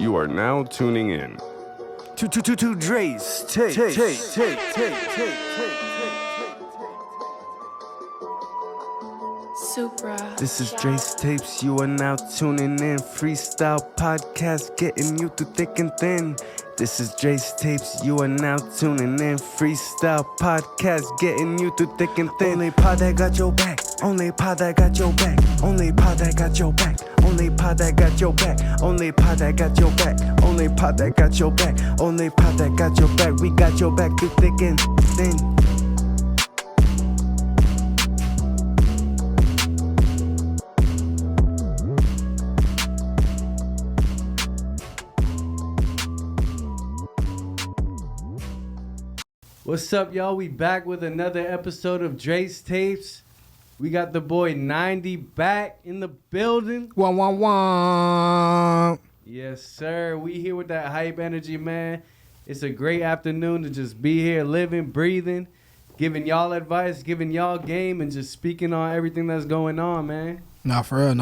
You are now tuning in to DRES tape. Supra. This is DRES tapes. You are now tuning in. Freestyle podcast getting you through thick and thin. This is DRES tapes. You are now tuning in. Freestyle podcast getting you through thick and thin. Only pod that got your back. Only pod that got your back. Only pod that got your back. Only pod that got your back. Only pod that got your back. Only pod that got your back. Only pod that got your back. We got your back through thick and thin. What's up, y'all? We back with another episode of DRES Tapes. We got the boy 90 back in the building. Wah. Yes, sir. We here with that hype energy, man. It's a great afternoon to just be here, living, breathing, giving y'all advice, giving y'all game, and just speaking on everything that's going on, man. Not for real.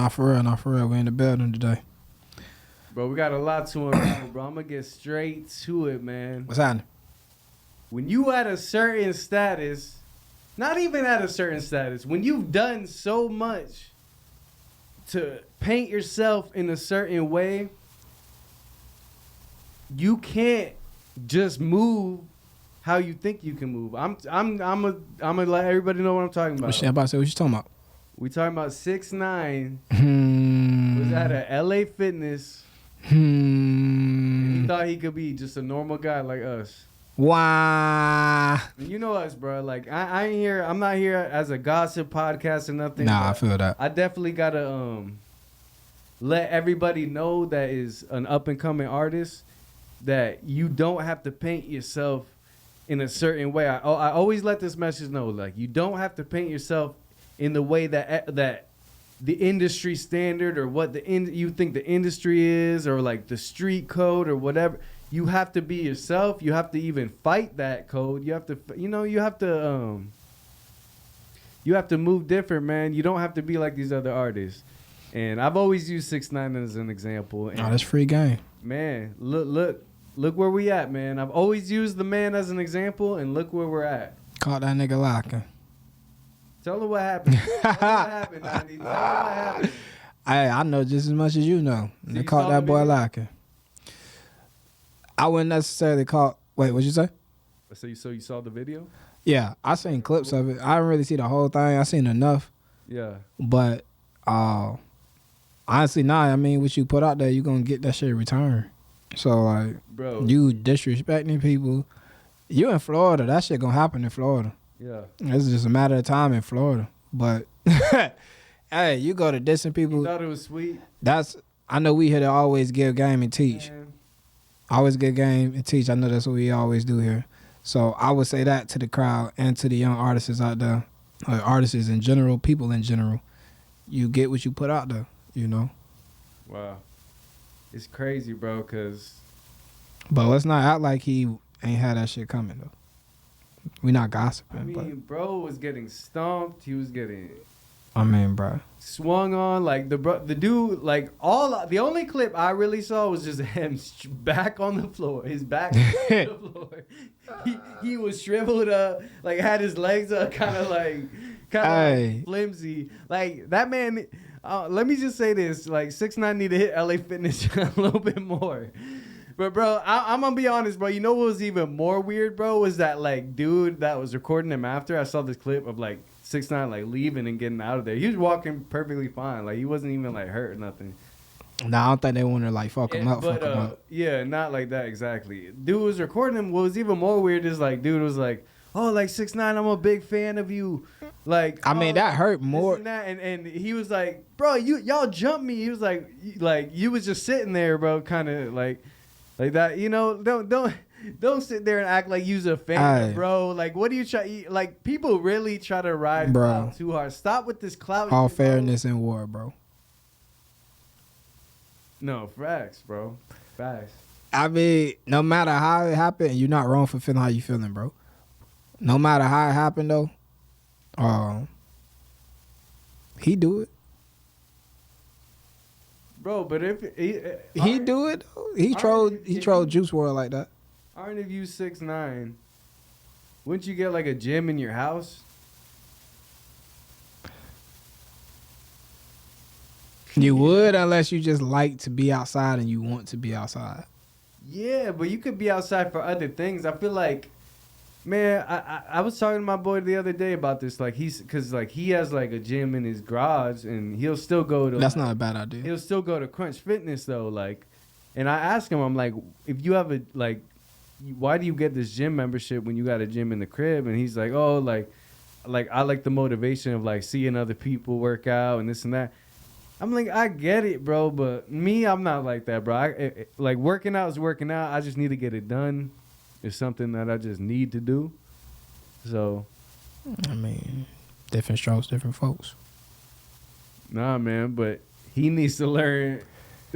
We in the building today. Bro, we got a lot to unravel, bro. I'm going to get straight to it, man. What's happening? When you at a certain status, not even at a certain status, when you've done so much to paint yourself in a certain way, you can't just move how you think you can move. I'm gonna let everybody know what I'm talking about. I'm about to say, what you talking about? We talking about 6ix9ine. Was at a LA Fitness. And he thought he could be just a normal guy like us. Wow. You know us, bro. Like I ain't here. I'm not here as a gossip podcast or nothing. Nah, I feel that. I definitely gotta let everybody know that is an up and coming artist that you don't have to paint yourself in a certain way. I always let this message know, like you don't have to paint yourself in the way that the industry standard or what you think the industry is, or like the street code or whatever. You have to be yourself. You have to even fight that code. You have to, you have to move different, man. You don't have to be like these other artists. And I've always used 6ix9ine as an example. And that's free game. Man, look where we at, man. I've always used the man as an example, and look where we're at. Caught that nigga locking. Tell her what happened. Tell her what happened, Andy. Tell her what happened. I know just as much as you know. So they you caught saw that the boy video? locking. I wouldn't necessarily call. Wait, what'd you say? So you saw the video? Yeah, I seen clips of it. I didn't really see the whole thing. I seen enough. Yeah. But honestly, nah. I mean, what you put out there, you gonna get that shit returned. So like, Bro. you disrespecting people. You in Florida, that shit gonna happen in Florida. Yeah. It's just a matter of time in Florida. But hey, you go to distant people. You thought it was sweet? I know we here to always give game and teach. Man. Always give game and teach. I know that's what we always do here. So I would say that to the crowd and to the young artists out there, artists in general, people in general. You get what you put out there, you know. Wow. It's crazy, bro, because... But let's not act like he ain't had that shit coming, though. We not gossiping. I mean, bro was getting stomped. He was getting... bro. Swung on. Like, the dude, like, the only clip I really saw was just him back on the floor. His back on the floor. He was shriveled up, like, had his legs up, kind of like flimsy. Like, that man... let me just say this. Like, 6ix9ine need to hit LA Fitness a little bit more. But, bro, I'm going to be honest, bro. You know what was even more weird, bro? Was that, like, dude that was recording him after. I saw this clip of, like, 6ix9ine, like, leaving and getting out of there. He was walking perfectly fine. Like, he wasn't even, like, hurt or nothing. Nah, I don't think they want to, like, fuck him up. Yeah, not like that exactly. Dude was recording him. What was even more weird is, like, dude was like, oh, like, 6ix9ine, I'm a big fan of you. Like, I mean, that hurt more. And he was like, bro, y'all jumped me. He was like, you was just sitting there, bro, kind of like that. You know, don't sit there and act like you's a fan, bro. Like, what do you try? Like, people really try to ride clout too hard. Stop with this clout. All shit, fairness in war, bro. No, facts, bro. Facts. I mean, no matter how it happened, you're not wrong for feeling how you feeling, bro. No matter how it happened, though, he do it. Bro, but if He do it. He trolled Juice WRLD like that. Aren't if you 6'9", wouldn't you get like a gym in your house? You would, unless you just like to be outside and you want to be outside. Yeah, but you could be outside for other things. I feel like, man, I was talking to my boy the other day about this. Like cause like he has like a gym in his garage, and he'll still go to. That's not a bad idea. He'll still go to Crunch Fitness though. Like, and I asked him, I'm like, if you have a like, why do you get this gym membership when you got a gym in the crib? And he's like, oh, like I like the motivation of like seeing other people work out and this and that. I'm like, I get it, bro, but me, I'm not like that, bro. Like, working out is working out. I just need to get it done. It's something that I just need to do. So, I mean, different strokes, different folks. Nah, man, but he needs to learn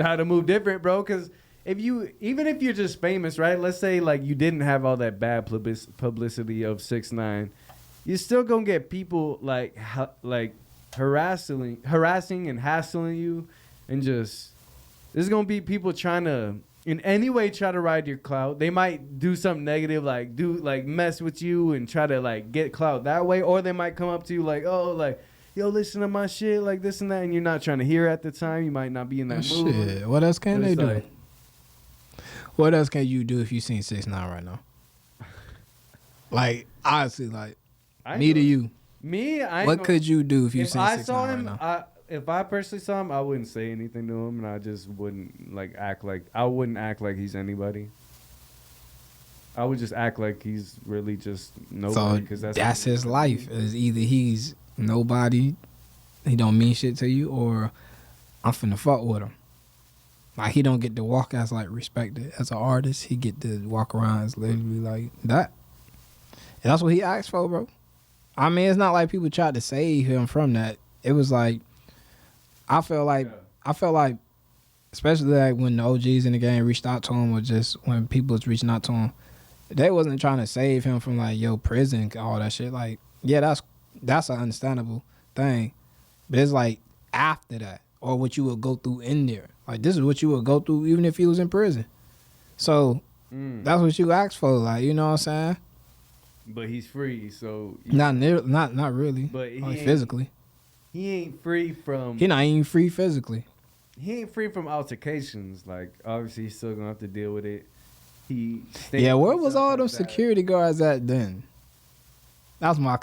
how to move different, bro, because even if you're just famous, right? Let's say, like, you didn't have all that bad publicity of 6ix9ine, you're still going to get people, like harassing and hassling you, and just there's gonna be people trying to in any way try to ride your clout. They might do something negative, like mess with you and try to like get clout that way, or they might come up to you like, oh, like, yo, listen to my shit, like this and that, and you're not trying to hear at the time. You might not be in that mood. Shit, what else can they do? Like, what else can you do if you seen 6ix9ine right now? Like, honestly, like, me to you. Me, what could you do if you seen 6ix9ine I saw him, right now? If I personally saw him, I wouldn't say anything to him, and I just wouldn't act like he's anybody. I would just act like he's really just nobody. So that's his life. Is either he's nobody, he don't mean shit to you, or I'm finna fuck with him. Like, he don't get to walk as like respected as an artist. He get to walk around as literally like that. And that's what he asked for, bro. I mean, it's not like people tried to save him from that. It was like, I felt like, especially like when the OGs in the game reached out to him, or just when people was reaching out to him, they wasn't trying to save him from like, yo, prison, all that shit. Like, yeah, that's an understandable thing. But it's like after that, or what you would go through in there. Like, this is what you would go through even if he was in prison. So that's what you asked for, like, you know what I'm saying? But he's free, so not really. But like physically, he ain't free from. He not even free physically. He ain't free from altercations. Like, obviously, he's still gonna have to deal with it. Yeah, where was all those security guards at then? That's my.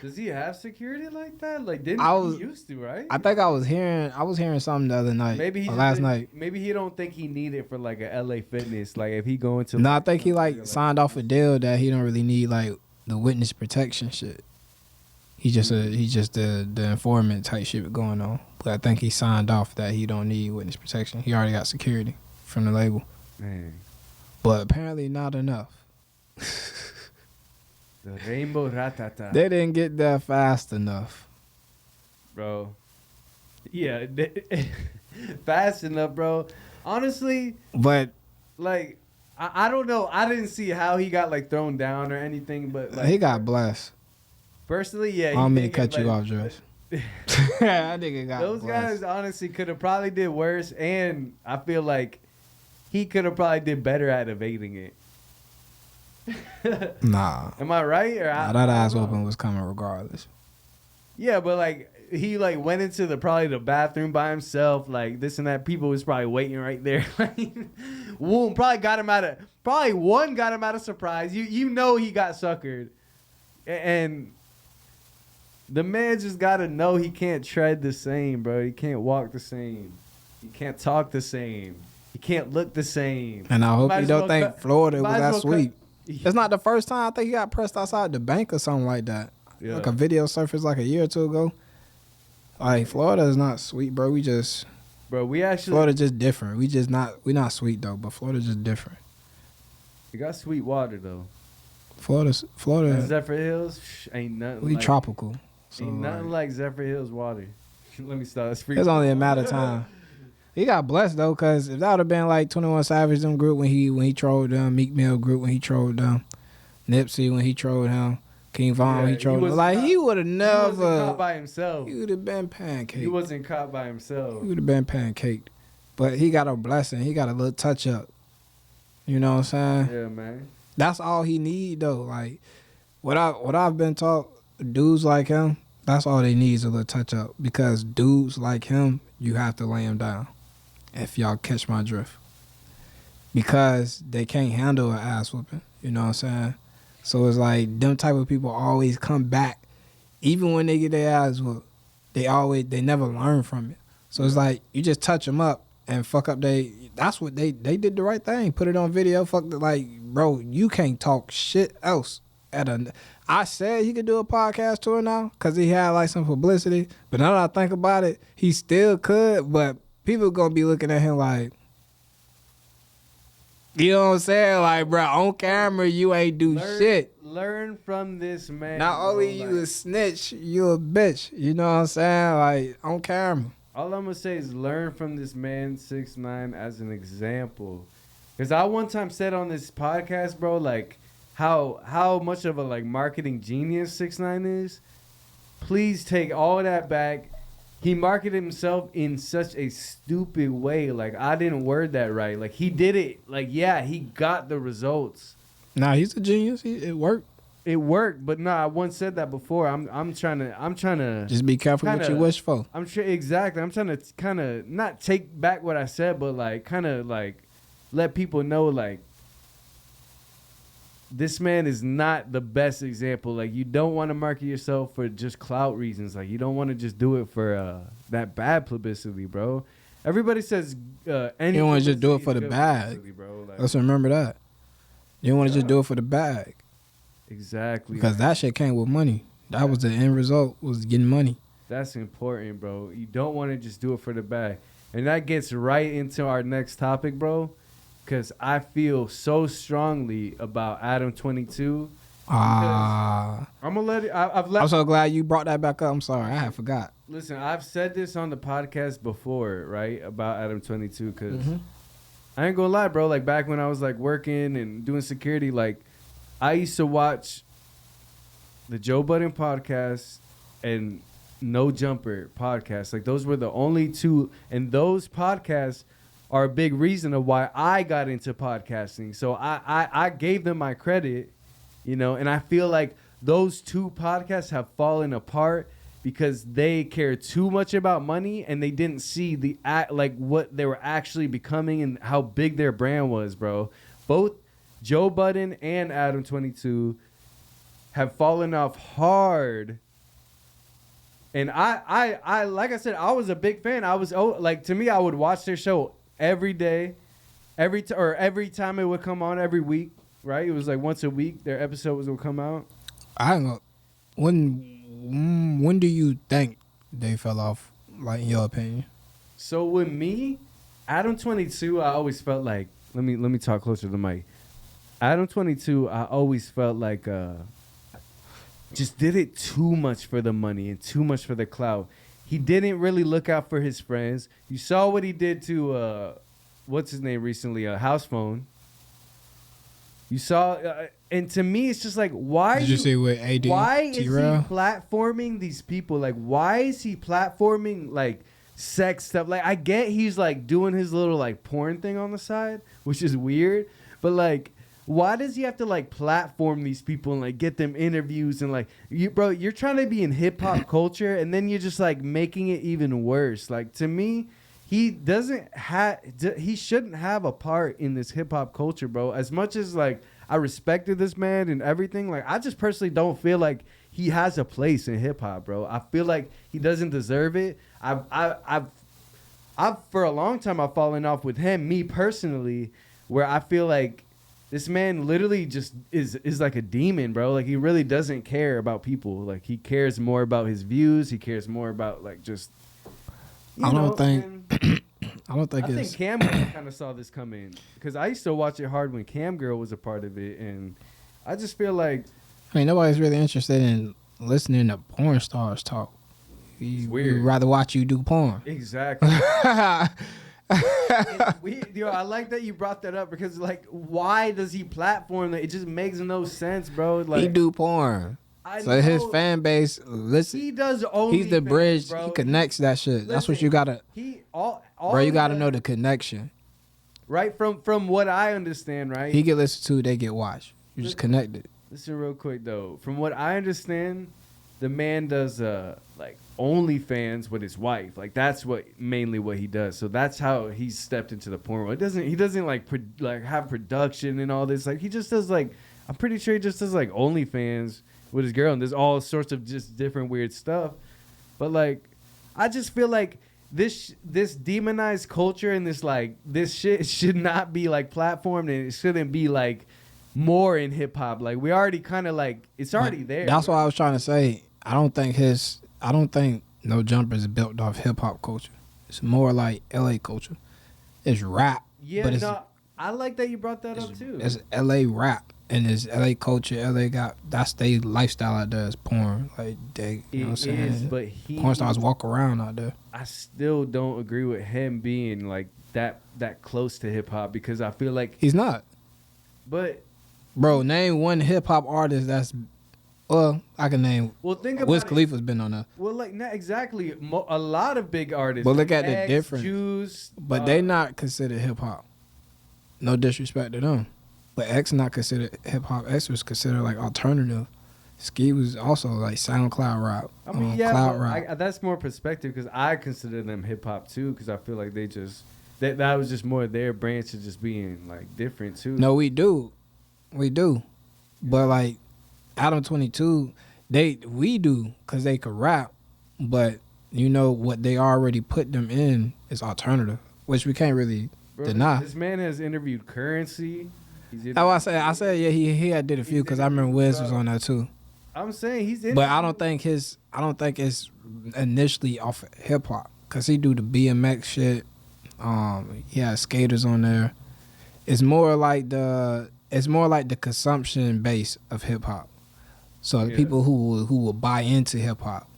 Does he have security like that? Like, he used to, right? I think I was hearing something the other night. Last night. Maybe he don't think he need it for like a LA Fitness. Like, if he going to. No, I think he like signed off a deal that he don't really need like the witness protection shit. He's just the informant type shit going on. But I think he signed off that he don't need witness protection. He already got security from the label. Man. But apparently not enough. The rainbow ratata. They didn't get there fast enough. Bro. Yeah. Fast enough, bro. Honestly. But. Like, I don't know. I didn't see how he got, like, thrown down or anything, but. Like, he got blessed. Personally, yeah. I don't mean to cut you off, DRES. That nigga got Those blessed. guys, honestly, could have probably did worse, and I feel like he could have probably did better at evading it. Nah. Am I right? Or that ass whooping was coming regardless. Yeah, but like he like went into the bathroom by himself, like this and that. People was probably waiting right there. One got him out of surprise. You know he got suckered, and the man just gotta know he can't tread the same, bro. He can't walk the same. He can't talk the same. He can't look the same. And I hope you don't think Florida was that sweet. It's not the first time. I think he got pressed outside the bank or something like that. Yeah. Like a video surfaced like a year or two ago. Like, Florida is not sweet, bro. Florida just different. We not sweet though, but Florida just different. We got sweet water though. Florida. And Zephyr Hills ain't nothing. We like, tropical. So ain't nothing like Zephyr Hills water. Let me stop. It's only a matter of time. He got blessed though, cause if that would have been like 21 Savage them group when he trolled them, Meek Mill group when he trolled them, Nipsey when he trolled him, King Von, he trolled him. Like, he would have never. He wasn't caught by himself. He would have been pancaked. He wasn't caught by himself. He would have been pancaked. But he got a blessing. He got a little touch up. You know what I'm saying? Yeah, man. That's all he need though. Like what I've been taught, dudes like him, that's all they need is a little touch up. Because dudes like him, you have to lay him down. If y'all catch my drift. Because they can't handle an ass whooping. You know what I'm saying? So it's like them type of people always come back. Even when they get their ass whooped, they never learn from it. So it's like you just touch them up and fuck up that's what they did the right thing. Put it on video. Fuck the, like, bro, you can't talk shit else. I said he could do a podcast tour now because he had like some publicity. But now that I think about it, he still could. But people gonna be looking at him like, you know what I'm saying? Like, bro, on camera, you ain't do shit. Learn from this man. Not only you a snitch, you a bitch. You know what I'm saying? Like, on camera. All I'm gonna say is learn from this man 6ix9ine as an example, because I one time said on this podcast, bro, like how much of a like marketing genius 6ix9ine is. Please take all that back. He marketed himself in such a stupid way. Like, I didn't word that right. Like, he did it. Like, yeah, he got the results. Nah, he's a genius. It worked. It worked, but I once said that before. I'm trying to just be careful what you wish for. Exactly. I'm trying to kind of not take back what I said, but like kind of like let people know like this man is not the best example. Like, you don't want to market yourself for just clout reasons. Like, you don't want to just do it for that bad publicity, bro. Everybody says you don't want to just do it for the bag, bro. Like, let's remember that. You don't want to just do it for the bag. Exactly. Because that shit came with money. That was the end result, was getting money. That's important, bro. You don't want to just do it for the bag. And that gets right into our next topic, bro. Because I feel so strongly about Adam 22. I'm going to let it. I'm so glad you brought that back up. I'm sorry. I had forgot. Listen, I've said this on the podcast before, right? About Adam 22. Because I ain't going to lie, bro. Like, back when I was like working and doing security, like, I used to watch the Joe Budden podcast and No Jumper podcast. Like, those were the only two. And those podcasts are a big reason of why I got into podcasting. So I gave them my credit, you know, and I feel like those two podcasts have fallen apart because they care too much about money and they didn't see the like what they were actually becoming and how big their brand was, bro. Both Joe Budden and Adam 22 have fallen off hard. And I like I said, I was a big fan. To me, I would watch their show every day, every time it would come on every week, right? It was like once a week their episode would come out. I don't know. When do you think they fell off, like, in your opinion? So with me, Adam 22, I always felt like, let me talk closer to the mic. Adam 22, I always felt like just did it too much for the money and too much for the clout. He didn't really look out for his friends. You saw what he did to what's his name recently, House Phone. You saw, and to me, it's just like, why? Did you see with AD? Why is he platforming these people? Like, why is he platforming like sex stuff? Like, I get he's like doing his little like porn thing on the side, which is weird, but like, why does he have to like platform these people and like get them interviews and like you're trying to be in hip hop culture and then you're just like making it even worse. Like, to me, he shouldn't have a part in this hip hop culture, bro. As much as like I respected this man and everything, like I just personally don't feel like he has a place in hip hop, bro. I feel like he doesn't deserve it. I've for a long time I've fallen off with him, me personally, where I feel like this man literally just is like a demon, bro. Like, he really doesn't care about people. Like, he cares more about his views. He cares more about like just. I think Cam kind of saw this coming because I used to watch it hard when Cam Girl was a part of it, and I just feel like. I mean, nobody's really interested in listening to porn stars talk. We'd rather watch you do porn. Exactly. I like that you brought that up because, like, why does he platform that? It just makes no sense, bro. Like, he do porn. So his fan base, listen, He does only. he's the bridge. Bro. He connects that shit. That's what you gotta, All bro. You he gotta does- know the connection. right from what I understand. Right. He get listened to, they get watched. You just connect it. Listen real quick though. From what I understand, the man does like OnlyFans with his wife. Like that's mainly what he does. So that's how he stepped into the porn world. He doesn't like have production and all this. Like he just does like, I'm pretty sure he just does like OnlyFans with his girl, and there's all sorts of just different weird stuff. But like, I just feel like this demonized culture and this shit should not be like platformed, and it shouldn't be like more in hip hop. Like we already kind of like it's already there. That's what I was trying to say. I don't think No Jumper is built off hip hop culture. It's more like LA culture. It's rap. Yeah, but no, I like that you brought that up too. It's LA rap. And it's LA culture. LA that's their lifestyle out there. Is porn. Like they, you know what I'm saying? Is, but porn stars walk around out there. I still don't agree with him being like that close to hip hop, because I feel like He's not. But Bro, name one hip hop artist that's. Well, I can name. well, think about Wiz it. Khalifa's been on there. Well, like not exactly. A lot of big artists. But look at the X, difference. Juice, But they not considered hip hop. No disrespect to them. But X not considered hip hop. X was considered like alternative. Ski was also like SoundCloud rap. I mean, yeah, Cloud but rap. that's more perspective, because I consider them hip hop too, because I feel like they just that was just more their branch of just being like different too. No, we do. But like Adam 22, we do because they could rap. But you know what they already put them in is alternative, which we can't really Bro, deny. This man has interviewed Currency. That's why I said yeah, he had did a few because I remember Wiz was on that too. I'm saying he's in. But I don't think it's initially off of hip hop, cause he do the BMX shit. He has skaters on there. It's more like the consumption base of hip hop. So the people who will buy into hip hop,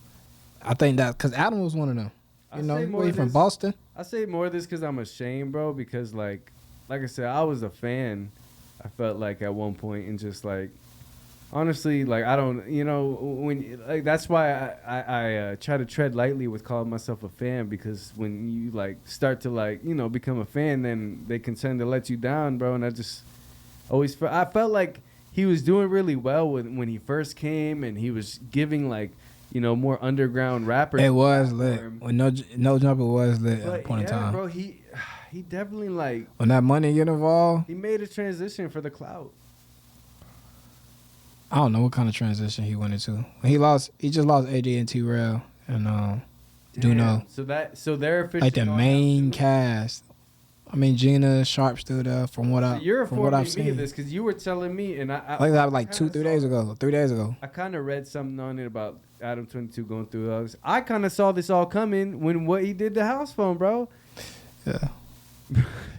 I think that because Adam was one of them. You know, he from Boston. I say more of this because I'm ashamed, bro. Because like I said, I was a fan. I felt like at one point, and just like honestly, like I don't, you know, when like that's why I try to tread lightly with calling myself a fan, because when you like start to like, you know, become a fan, then they can tend to let you down, bro. And I just always I felt like he was doing really well when he first came, and he was giving like, you know, more underground rappers. It was lit. When no Jumper was lit at a But point in time. bro, he definitely like When that money get involved, he made a transition for the clout. I don't know what kind of transition he went into. He just lost AJ and T-Rail and Duno. So they're officially Like the main cast. I mean, Gina Sharp still there from what You're I've informing me of seen. this because you were telling me, and I Like that was like 3 days ago. I kind of read something on it about Adam 22 going through those. I kind of saw this all coming when what he did to House Phone, bro. Yeah.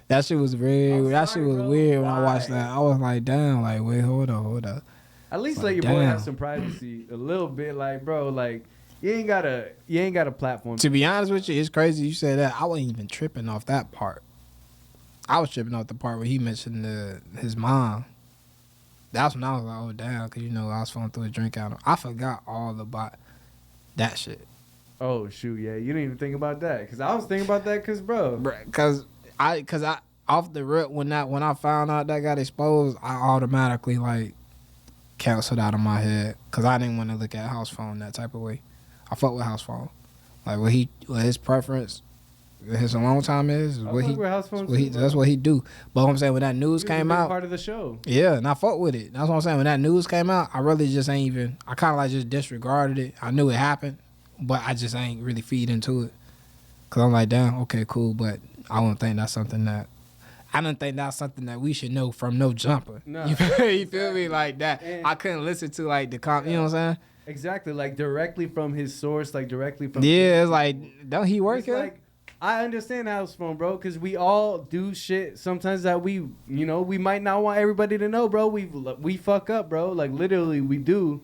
That shit was weird. That shit was bro. weird when I Why? watched that. I was like, damn, like, wait, hold up. At least Like, let your boy have damn. some privacy a little bit, like, bro, like you ain't got a platform. To be honest with you, it's crazy you said that. I wasn't even tripping off that part. I was tripping off the part where he mentioned his mom. That's when I was like, oh, damn, because, you know, I was falling through a drink out. I forgot all about that shit. Oh shoot, yeah, you didn't even think about that, because I was thinking about that, bro. Because I off the rip when I found out that got exposed, I automatically like canceled out of my head because I didn't want to look at House Phone that type of way. I fuck with House Phone, like what his preference, his alone time is I what fuck he. with House Phone What he too, bro. that's what he do. But what I'm saying when that news He was a came big out, part of the show. yeah, and I fuck with it. That's what I'm saying. When that news came out, I really just ain't even. I kind of like just disregarded it. I knew it happened, but I just ain't really feed into it. Cause I'm like, damn, okay, cool, but I don't think that's something that. I don't think that's something that we should know from No Jumper. No. You feel me like that? And- I couldn't listen to like the you know what I'm saying? Exactly, like directly from his source, like directly from. Yeah, it's like, don't he work It's here? like, I understand House Phone, bro, because we all do shit sometimes that we might not want everybody to know, bro. We fuck up, bro. Like literally, we do.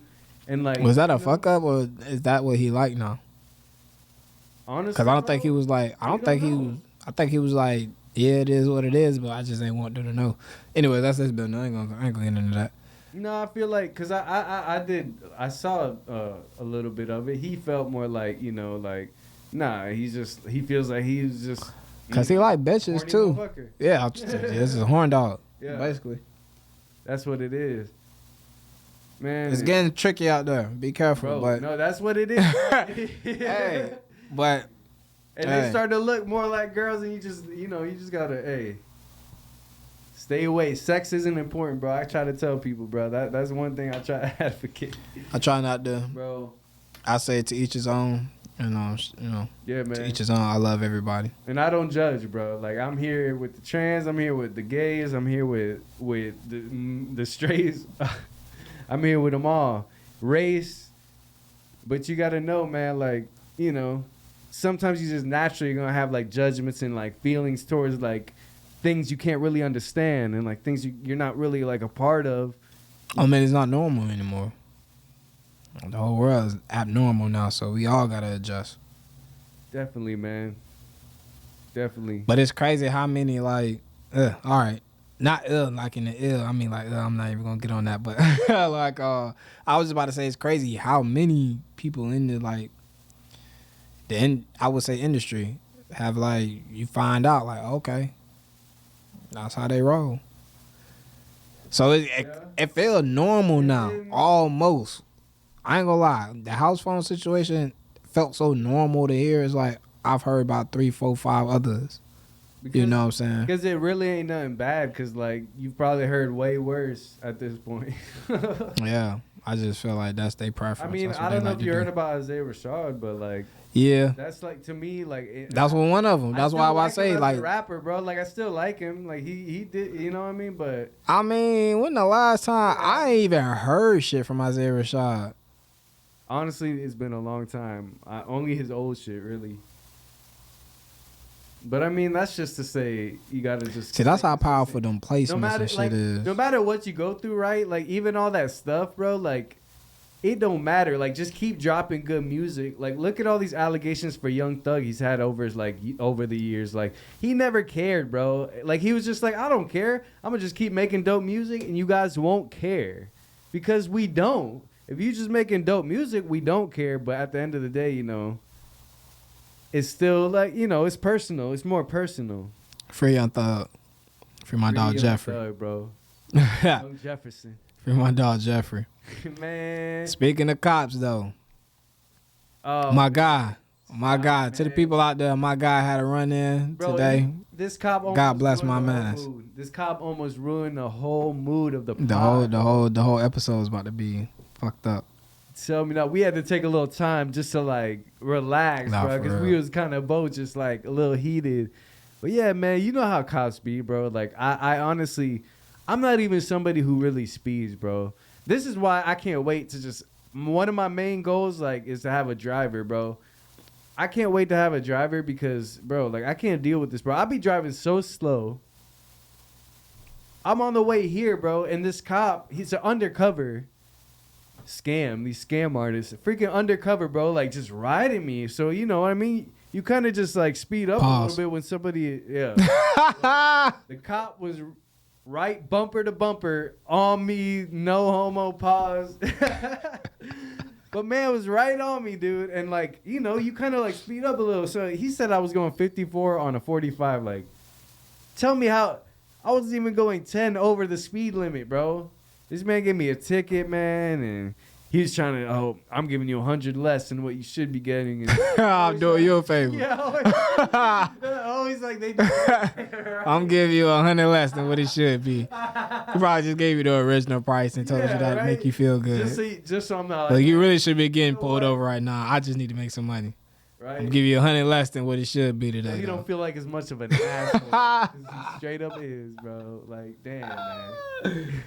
And like, Was that a fuck up or is that what he like now? Honestly, Because I don't bro, think he was like. I we don't think don't he know. was. I think he was like, yeah, it is what it is, but I just ain't want them to know. Anyway, that's this building. I ain't gonna get into that. No, I feel like because I saw a little bit of it. He felt more like like nah. He feels like he's just Cause he like bitches horny too. motherfucker. Yeah, this is a horn dog. Yeah. Basically. That's what it is, man. It's getting tricky out there. Be careful, bro. but No, that's what it is. hey, but and they start to look more like girls, and you just gotta stay away. Sex isn't important, bro. I try to tell people, bro. That's one thing I try to advocate. I try not to. Bro. I say to each his own. And Yeah, man. to each his own. I love everybody. And I don't judge, bro. Like I'm here with the trans, I'm here with the gays, I'm here with the straights. I'm here with them all. Race. But you gotta know, man, like, sometimes you just naturally gonna have like judgments and like feelings towards like things you can't really understand and like things you're not really like a part of. Oh man, it's not normal anymore. The whole world is abnormal now, so we all gotta adjust. Definitely, man. Definitely. But it's crazy how many like, all right, not like in the ill. I mean like, I'm not even gonna get on that, but like, I was about to say it's crazy how many people in the like, I would say industry have like you find out like okay, that's how they roll. So it feels normal now, almost. I ain't gonna lie. The house phone situation felt so normal to hear. It's like I've heard about 3, 4, 5 others. You know what I'm saying? Because it really ain't nothing bad. Because like you've probably heard way worse at this point. Yeah, I just feel like that's their preference. I mean, I don't know if you heard about Isaiah Rashad, but like, yeah, that's like to me like that's one of them. That's why I say like rapper, bro. Like I still like him. Like he did, you know what I mean? But I mean, when the last time I ain't even heard shit from Isaiah Rashad? Honestly, it's been a long time. Only his old shit, really. But I mean, that's just to say you gotta just see. That's how powerful them placements and shit is. No matter what you go through, right? Like even all that stuff, bro. Like it don't matter. Like just keep dropping good music. Like look at all these allegations for Young Thug he's had over the years. Like he never cared, bro. Like he was just like, I don't care. I'm gonna just keep making dope music, and you guys won't care because we don't. If you just making dope music, we don't care. But at the end of the day, it's still like, it's personal. It's more personal. Free Young Thug. Free my dog Jeffrey. Thug, bro. Young Jefferson. Free my dog Jeffrey. Man. Speaking of cops, though. Oh, my guy. To the people out there, my guy had a run in today. This cop almost God bless my man. This cop almost ruined the whole mood of the pod. The whole episode is about to be fucked up. Tell me now, we had to take a little time just to like relax, bro, because we was kind of both just like a little heated. But yeah, man, you know how cops be, bro. Like I honestly, I'm not even somebody who really speeds, bro. This is why I can't wait to just. One of my main goals like is to have a driver, bro. I can't wait to have a driver because, bro, like I can't deal with this, bro. I be driving so slow. I'm on the way here, bro, and this cop, he's an undercover scam. These scam artists, freaking undercover, bro, like just riding me. So you know what I mean? You kind of just like speed up a little bit when somebody, the cop was right bumper to bumper on me, no homo, pause. But man was right on me, dude. And like, you kind of like speed up a little. So he said I was going 54 on a 45. Like, tell me how I wasn't even going 10 over the speed limit, bro. This man gave me a ticket, man, and he was trying to, I'm giving you 100 less than what you should be getting. I'm doing you a favor. Yeah, always like they do. I'm giving you 100 less than what it should be. He probably just gave you the original price and told you that to make you feel good. Just so I'm not like, like you really should be getting pulled over right now. I just need to make some money. Right. I'm gonna give you 100 less than what it should be today. So you don't feel like as much of an asshole. He straight up is, bro. Like, damn,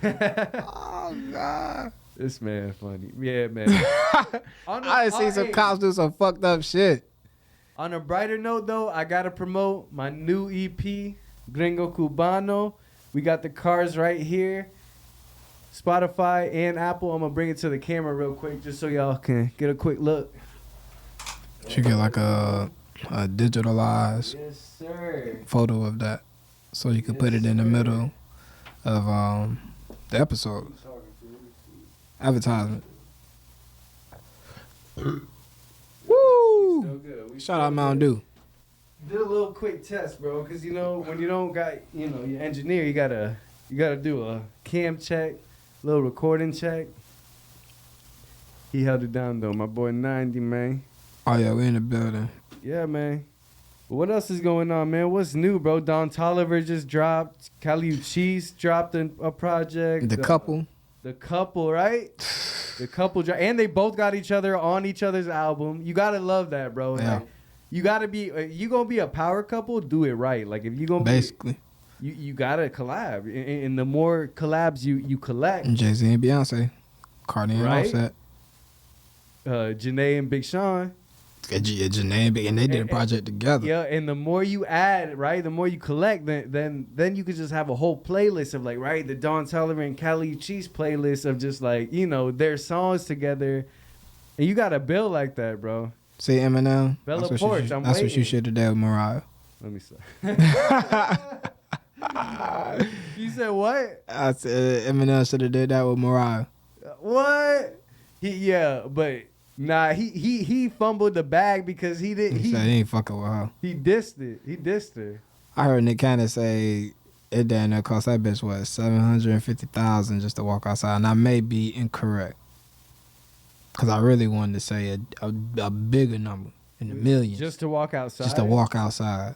man. Oh God. This man funny. Yeah, man. I see some cops do some fucked up shit. On a brighter note, though, I gotta promote my new EP, Gringo Cubano. We got the cars right here. Spotify and Apple. I'm gonna bring it to the camera real quick just so y'all can get a quick look. Should get like a digitalized photo of that, so you can put it in the middle of the episode. Advertisement. Woo! So good. We Shout so out Mountain Dew. Did a little quick test, bro, because you know when you don't got your engineer, you gotta do a cam check, little recording check. He held it down though, my boy 90, man. Oh yeah, we in the building. Yeah, man. What else is going on, man? What's new, bro? Don Toliver just dropped. Kali Uchis dropped a project. The couple. The couple, right? The couple, and they both got each other on each other's album. You gotta love that, bro. Yeah. Like, you gotta be. You gonna be a power couple? Do it right. Like if you gonna Basically. you gotta collab, and the more collabs you collect. And Jay-Z and Beyonce. Cardi and Right? Offset. Janae and Big Sean. Janae and Big, and they did a project together. Yeah, and the more you add, right, the more you collect, then you could just have a whole playlist of like, right, the Don Toliver and Kali Uchis playlist of just like, their songs together. And you gotta build like that, bro. See Eminem? Bella That's Poarch, I'm what you waiting. should have done with Mariah. Let me see. You said what? I said Eminem should have did that with Mariah. What? He fumbled the bag because he didn't. He said he ain't fucking with her. He dissed it. He dissed her. I heard Nick Cannon say it damn near cost that bitch what $750,000 just to walk outside, and I may be incorrect because I really wanted to say a bigger number in the millions Just to walk outside. just to walk outside,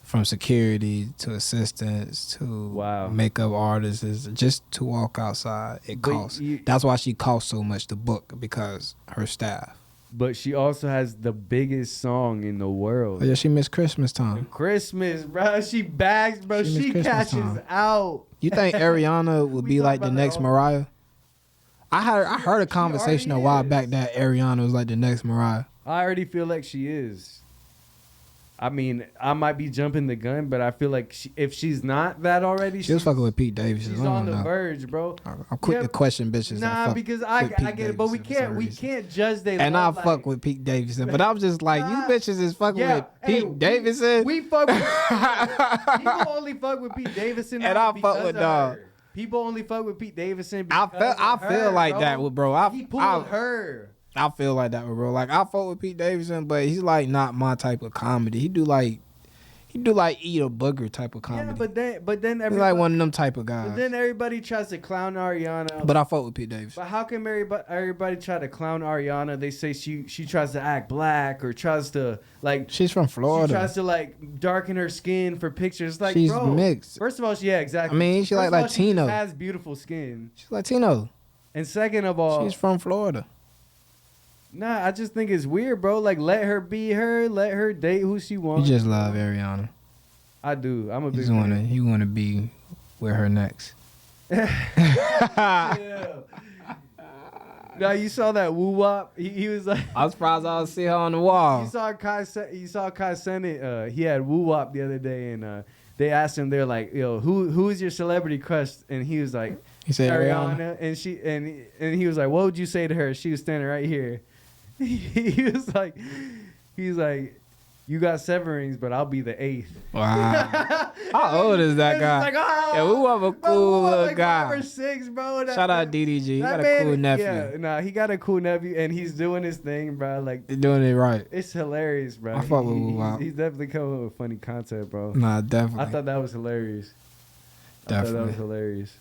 from security to assistants to Wow. makeup artists, just to walk outside. It But costs. you- That's why she costs so much to book, because her staff. But she also has the biggest song in the world. Oh yeah, she missed Christmas time. Christmas, bro. She bags, bro. She missed She Christmas cashes time. out. You think Ariana would We be talk like the about that next all- Mariah? I heard a conversation a already while is. back that Ariana was like the next Mariah. I already feel like she is. I mean, I might be jumping the gun, but I feel like if she's not that already, She was fucking with Pete Davidson. she's I don't on the know. verge, bro. I'm quick Yeah, to question bitches. that Nah, fuck because with I Pete get it, but we Davidson for some reason. can't judge they And I love, fuck like, with Pete Davidson, but I'm just like, Nah. you bitches is fucking Yeah, with hey, Pete Davidson. We fuck with people only fuck with Pete Davidson, And now I fuck because with of dog. her. People only fuck with Pete Davidson. I Because feel her, like bro. that with bro. He pulled her. I feel like that with bro. Like I fuck with Pete Davidson, but he's like not my type of comedy. He do like eat a booger type of comedy. Yeah, but then he's everybody, like one of them type of guys. but then everybody tries to clown Ariana. But I fuck with Pete Davidson. But how can everybody try to clown Ariana? They say she tries to act black or tries to like She's from she Florida. tries to like darken her skin for pictures. Like She's bro, mixed. First of all, yeah, exactly. I mean, she First like of all, Latino. She just has beautiful skin, She's Latino. and second of all, She's from Florida. nah, I just think it's weird, bro. Like let her be her, let her date who she You wants. just love Ariana. I do. I'm a big You wanna be with her next. Yeah. Now you saw that woo wop. He was like. I was surprised I see her on the wall. You saw Kai Cenat, he had woo wop the other day, and they asked him, they're like, yo, who is your celebrity crush? And he was like, He said Ariana. and he was like, what would you say to her? She was standing right here. he was like, you got 7 rings, but I'll be the 8th. Wow. How old is that It's guy? like, oh, Yeah, we have a bro, cool like little 5 guy. or 6, bro. Shout out DDG. He that got a man- cool nephew. Yeah, nah, he got a cool nephew, and he's doing his thing, bro. Like, They're doing it right. it's hilarious, bro. I fuck with Woo Wop. He's definitely coming up with funny content, bro. Nah, definitely. I thought that was hilarious. I thought that Definitely. was hilarious.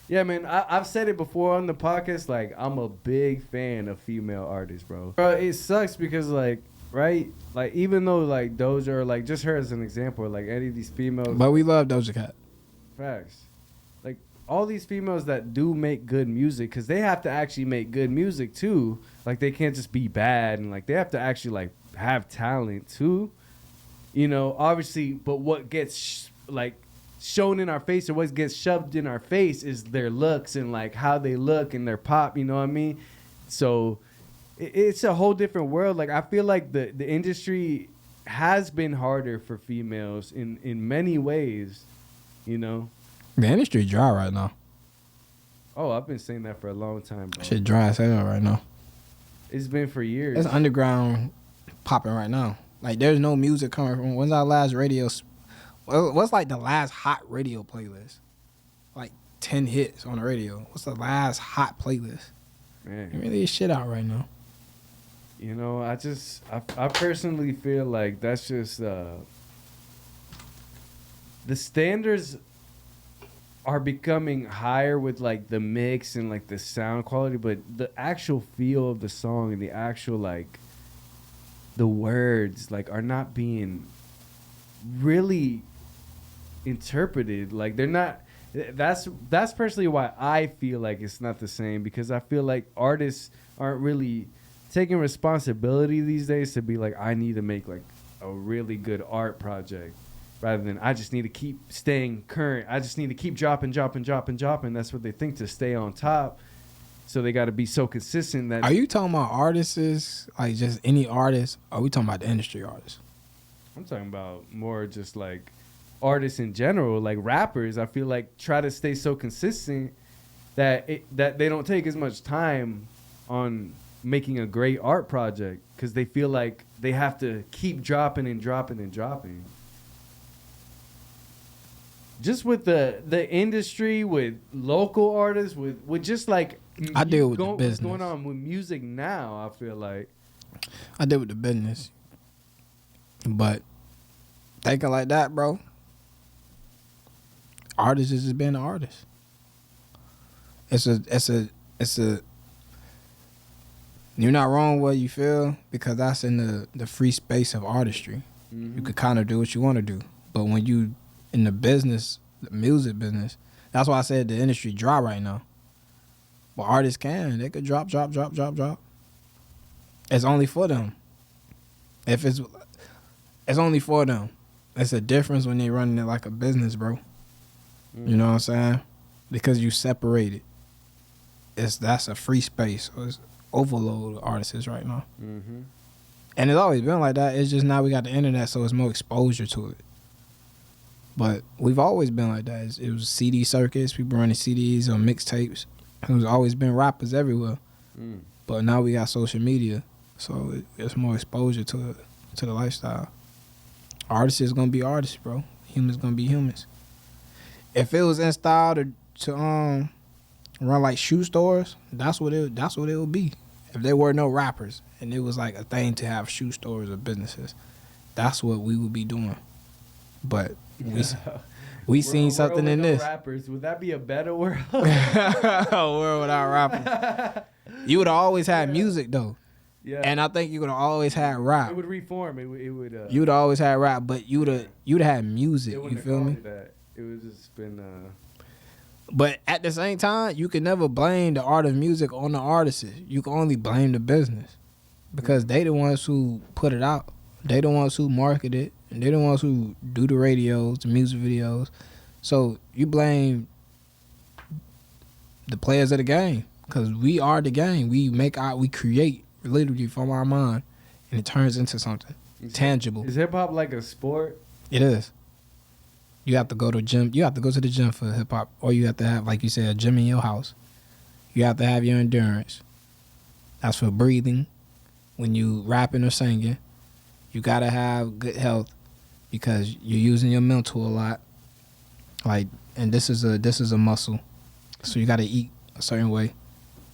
Yeah, man, I've said it before on the podcast. Like, I'm a big fan of female artists, bro. Bro, it sucks because, like, right? Like, even though, like, Doja, or, like, just her as an example, like, any of these females. But we love Doja Cat. Facts. Like, all these females that do make good music, because they have to actually make good music, too. Like, they can't just be bad. And, like, they have to actually, like, have talent, too. You know, obviously, but what gets, shown in our face or what gets shoved in our face is their looks and, like, how they look and their pop, you know what I mean? So it's a whole different world. Like, I feel like the industry has been harder for females in many ways, you know? The industry dry right now. Oh, I've been saying that for a long time, bro. Shit dry as hell right now. It's been for years. It's underground popping right now. Like, there's no music coming from. When's our last radio? What's like the last hot radio playlist? Like 10 hits on the radio. What's the last hot playlist? Man. There really is shit out right now. You know, I personally feel like that's just the standards are becoming higher with like the mix and like the sound quality, but the actual feel of the song and the actual like the words like are not being really interpreted. Like they're not. That's personally why I feel like it's not the same, because I feel like artists aren't really taking responsibility these days to be like, I need to make like a really good art project, rather than I just need to keep staying current. I just need to keep dropping. That's what they think, to stay on top. So they got to be so consistent that. Are you talking about artists, like just any artist? Or are we talking about the industry artists? I'm talking about more just like artists in general, like rappers. I feel like try to stay so consistent that they don't take as much time on making a great art project, because they feel like they have to keep dropping. Just with the industry, with local artists, with just like I deal with the business. What's going on with music now, I feel like I deal with the business, but thinking like that, bro. Artists is just being an artist. It's a. You're not wrong what you feel, because that's in the free space of artistry. Mm-hmm. You could kind of do what you want to do, but when you in the business, the music business, that's why I said the industry dry right now. But artists they could drop. It's only for them. If it's only for them. It's a difference when they running it like a business, bro. You know what I'm saying? Because you separate it. That's a free space. So it's overload of artists right now. Mm-hmm. And it's always been like that. It's just now we got the internet, so it's more exposure to it. But we've always been like that. It was CD circuits, people running CDs or mixtapes. There's always been rappers everywhere. Mm. But now we got social media, so it's more exposure to the lifestyle. Artists is gonna be artists, bro. Humans gonna be humans. If it was in style to run like shoe stores, that's what it would be. If there were no rappers and it was like a thing to have shoe stores or businesses, that's what we would be doing. But we seen something in this. Rappers, would that be a better world? A world without rappers. You would have always had music though. Yeah. And I think you would have always had rap. It would reform. It would. You would have always had rap, but you'd have had music. You feel me? That. It would just been. But at the same time, you can never blame the art of music on the artists. You can only blame the business, because they the ones who put it out. They the ones who market it, and they the ones who do the radios, the music videos. So you blame the players of the game, because we are the game. We create literally from our mind, and it turns into something tangible. Is hip hop like a sport? It is. You have to go to gym. You have to go to the gym for hip hop, or you have to have, like you said, a gym in your house. You have to have your endurance. That's for breathing. When you rapping or singing, you gotta have good health, because you're using your mental a lot. Like, and this is a muscle, so you gotta eat a certain way.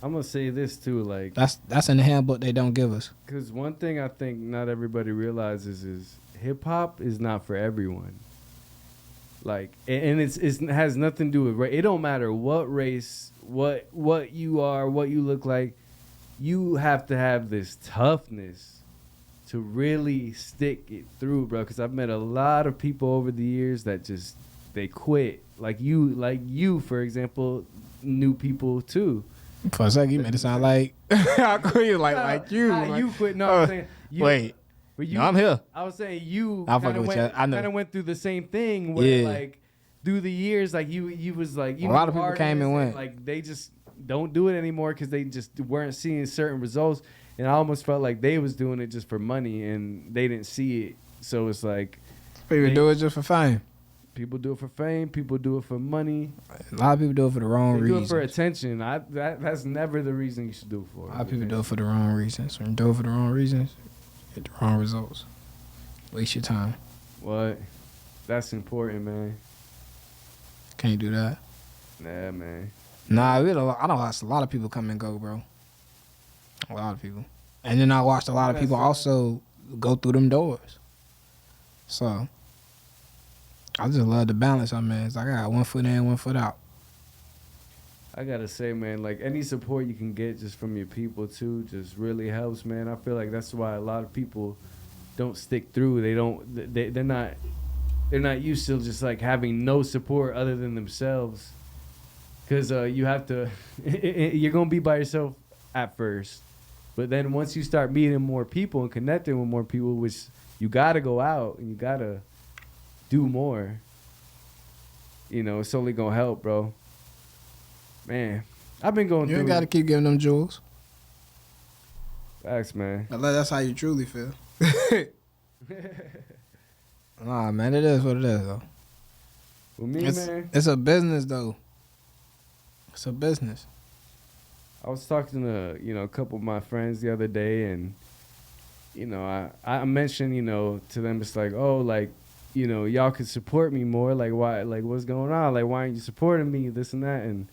I'm gonna say this too, like that's in the handbook they don't give us. Because one thing I think not everybody realizes is hip hop is not for everyone. Like, and it has nothing to do with race. It don't matter what race, what you are, what you look like. You have to have this toughness to really stick it through, bro. Because I've met a lot of people over the years that just they quit. Like you, for example, knew people too. For a second, you made it sound like I quit, like you. You quit? No, I'm saying you. Wait. You, no, I'm here. I was saying you kind of went through the same thing where like through the years, like you was like a lot of people came and went. Like they just don't do it anymore because they just weren't seeing certain results, and I almost felt like they was doing it just for money and they didn't see it. So it's like people do it just for fame. People do it for fame. People do it for money. A lot of people do it for the wrong reasons. Do it for attention. That's never the reason you should do it for. A lot of people do it for the wrong reasons. When you do it for the wrong reasons, get the wrong results. Waste your time. What? That's important, man. Can't do that. Nah, man. Nah, I don't watch a lot of people come and go, bro. A lot of people. And then I watched a lot of people also go through them doors. So, I just love the balance I'm in. It's like I got 1 foot in, 1 foot out. I gotta say, man, like any support you can get just from your people too, just really helps, man. I feel like that's why a lot of people don't stick through. They're not used to just like having no support other than themselves. Cause you have to, you're gonna be by yourself at first, but then once you start meeting more people and connecting with more people, which you gotta go out and you gotta do more. You know, it's only gonna help, bro. Man, I've been going through. You ain't gotta keep giving them jewels. Facts, man. That's how you truly feel. Nah, man, it is what it is, though. With me, man, it's a business, though. It's a business. I was talking to, a couple of my friends the other day, and, I mentioned, to them, it's like, oh, like, y'all could support me more. Like, why? Like, what's going on? Like, why aren't you supporting me? This and that. And,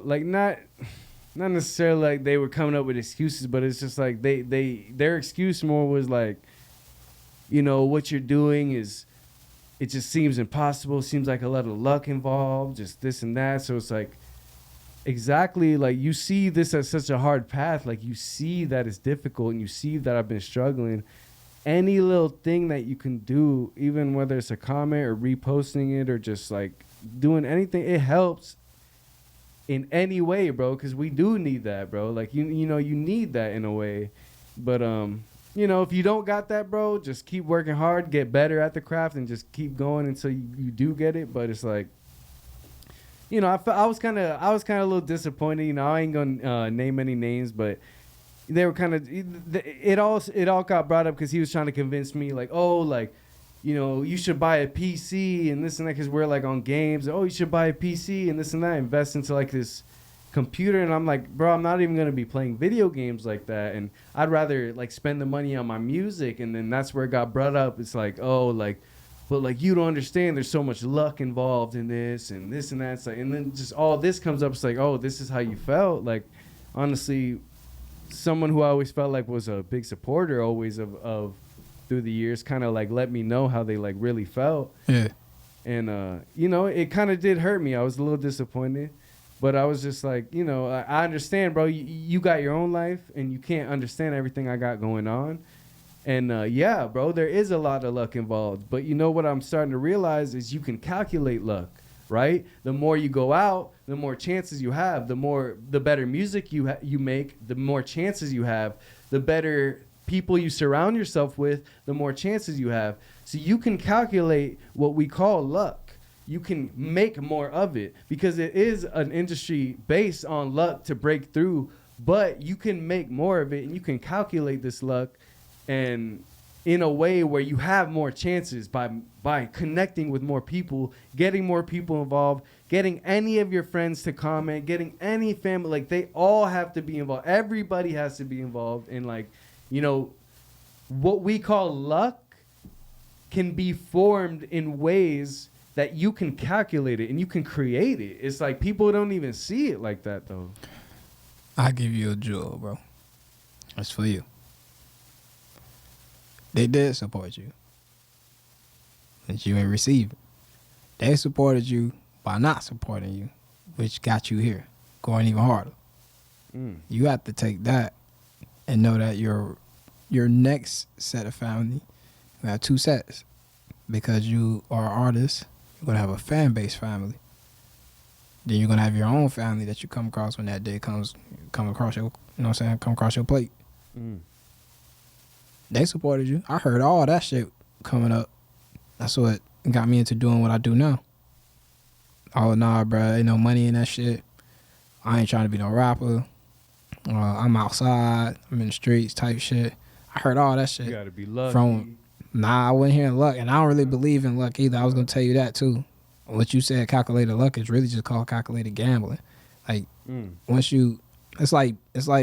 like, not necessarily like they were coming up with excuses, but it's just like their excuse more was like, what you're doing is, it just seems impossible. Seems like a lot of luck involved, just this and that. So it's like, exactly, like you see this as such a hard path. Like you see that it's difficult and you see that I've been struggling. Any little thing that you can do, even whether it's a comment or reposting it or just like doing anything, it helps in any way, bro, because we do need that, bro. Like, you need that in a way. But, if you don't got that, bro, just keep working hard, get better at the craft, and just keep going until you do get it. But it's like, I was kind of a little disappointed. I ain't gonna name any names, but they were kind of, it all got brought up because he was trying to convince me, like, oh, like, you should buy a PC and this and that because we're like on games. Oh, you should buy a PC and this and that. Invest into like this computer. And I'm like, bro, I'm not even going to be playing video games like that. And I'd rather like spend the money on my music. And then that's where it got brought up. It's like, oh, like, but like, you don't understand. There's so much luck involved in this and this and that. It's like, and then just all this comes up. It's like, oh, this is how you felt. Like, honestly, someone who I always felt like was a big supporter always of through the years kind of like let me know how they like really felt. Yeah. And, it kind of did hurt me. I was a little disappointed, but I was just like, I understand, bro. You got your own life and you can't understand everything I got going on. And, yeah, bro, there is a lot of luck involved. But what I'm starting to realize is you can calculate luck, right? The more you go out, the more chances you have. The better music you make, the more chances you have. The better people you surround yourself with, the more chances you have. So you can calculate what we call luck. You can make more of it because it is an industry based on luck to break through, but you can make more of it and you can calculate this luck and in a way where you have more chances by connecting with more people, getting more people involved, getting any of your friends to comment, getting any family, like they all have to be involved. Everybody has to be involved in like, what we call luck can be formed in ways that you can calculate it and you can create it. It's like people don't even see it like that, though. I'll give you a jewel, bro. That's for you. They did support you, but you ain't receive it. They supported you by not supporting you, which got you here, going even harder. You have to take that and know that your next set of family, you have 2 sets. Because you are an artist, you're going to have a fan base family. Then you're going to have your own family that you come across when that day come across your, come across your plate. They supported you. I heard all that shit coming up. That's what got me into doing what I do now. Oh, nah, bro, ain't no money in that shit. I ain't trying to be no rapper. I'm outside. I'm in the streets type shit. I heard all that shit. You gotta be lucky. I wasn't hearing luck, and I don't really believe in luck either. I was gonna tell you that too. What you said, calculated luck, is really just called calculated gambling. Like once you, it's like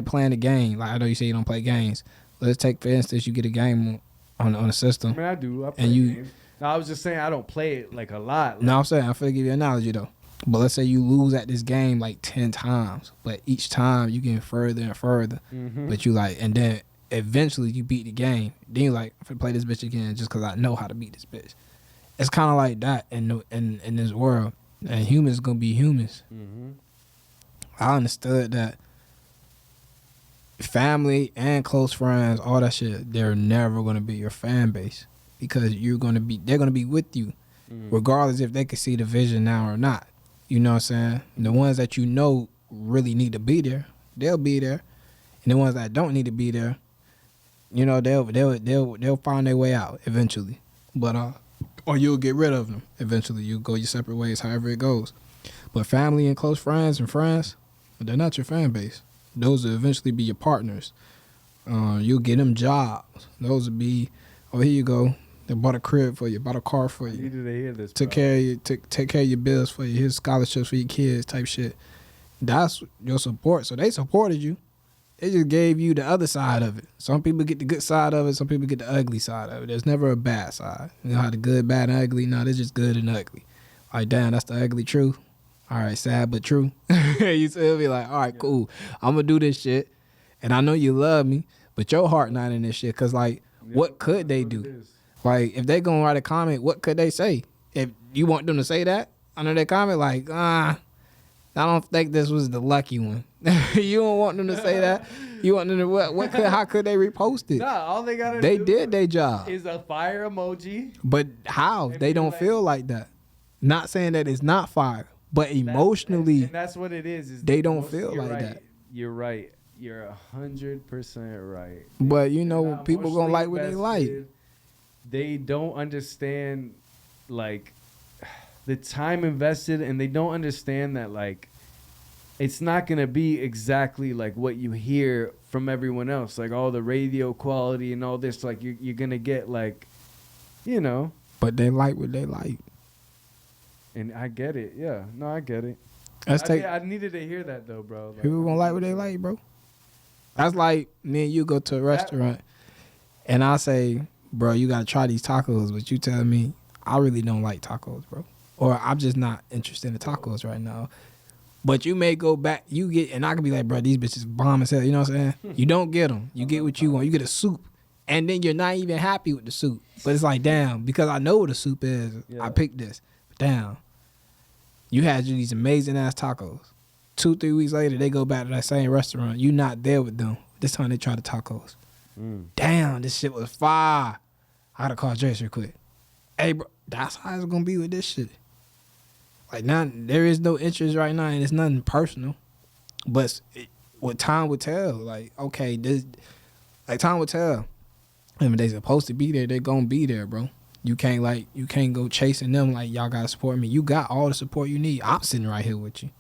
playing a game. Like I know you say you don't play games. Let's take for instance, you get a game on a system. I mean, I play games. No, I was just saying I don't play it like a lot. No, I'm saying I'm finna give you an analogy though. But let's say you lose at this game like 10 times, but each time you getting further and further. Mm-hmm. But you like, and then eventually you beat the game. Then you like, I'm finna play this bitch again just because I know how to beat this bitch. It's kind of like that in this world. And humans gonna be humans. Mm-hmm. I understood that family and close friends, all that shit, they're never gonna be your fan base because they're gonna be with you, regardless if they can see the vision now or not. You know what I'm saying? And the ones that you know really need to be there, they'll be there, and the ones that don't need to be there, you know, they'll find their way out eventually. But or you'll get rid of them eventually. You'll go your separate ways, however it goes. But family and close friends, they're not your fan base. Those will eventually be your partners. You'll get them jobs. Those will be, oh, here you go. They bought a crib for you, bought a car for you. Needed to hear this. Took care of you, take care of your bills for you. Here's scholarships for your kids, type shit. That's your support. So they supported you. They just gave you the other side of it. Some people get the good side of it. Some people get the ugly side of it. There's never a bad side. You know how the good, bad, and ugly? No, there's just good and ugly. All right, damn, that's the ugly truth. All right, sad but true. You still be like, all right, cool. I'm going to do this shit. And I know you love me, but your heart not in this shit. Because, like, what could they do? Like, if they going to write a comment, what could they say? If you want them to say that under their comment, like, I don't think this was the lucky one. You don't want them to say that. You want them to, how could they repost it? Nah, all they got to do. They did their job. Is a fire emoji. But how? They don't like, feel like that. Not saying that it's not fire. But emotionally, and that's what it is they don't feel like right. that. You're right. You're 100% right. But you know, people gonna like what they like. They don't understand, like, the time invested, and they don't understand that, like, it's not gonna be exactly like what you hear from everyone else, like all the radio quality and all this. Like you're gonna get like, you know. But they like what they like. And I get it. Yeah. No, I get it. I needed to hear that, though, bro. Like, people gonna like what they like, bro. That's like me and you go to a restaurant, and I say, bro, you got to try these tacos. But you tell me, I really don't like tacos, bro. Or I'm just not interested in the tacos right now. But you may go back, and I could be like, bro, these bitches bomb as hell. You know what I'm saying? You don't get them. You get what you want. You get a soup. And then you're not even happy with the soup. But it's like, damn, because I know what the soup is, I picked this. But damn. You had these amazing ass tacos. 2-3 weeks later, they go back to that same restaurant. You not there with them. This time they try the tacos. Damn, this shit was fire. I gotta call Jace real quick. Hey, bro, that's how it's gonna be with this shit. Like now, there is no interest right now, and it's nothing personal. But what time would tell, like, okay, time would tell. I mean, they supposed to be there, they gonna be there, bro. You can't go chasing them like y'all gotta support me. You got all the support you need. I'm sitting right here with you.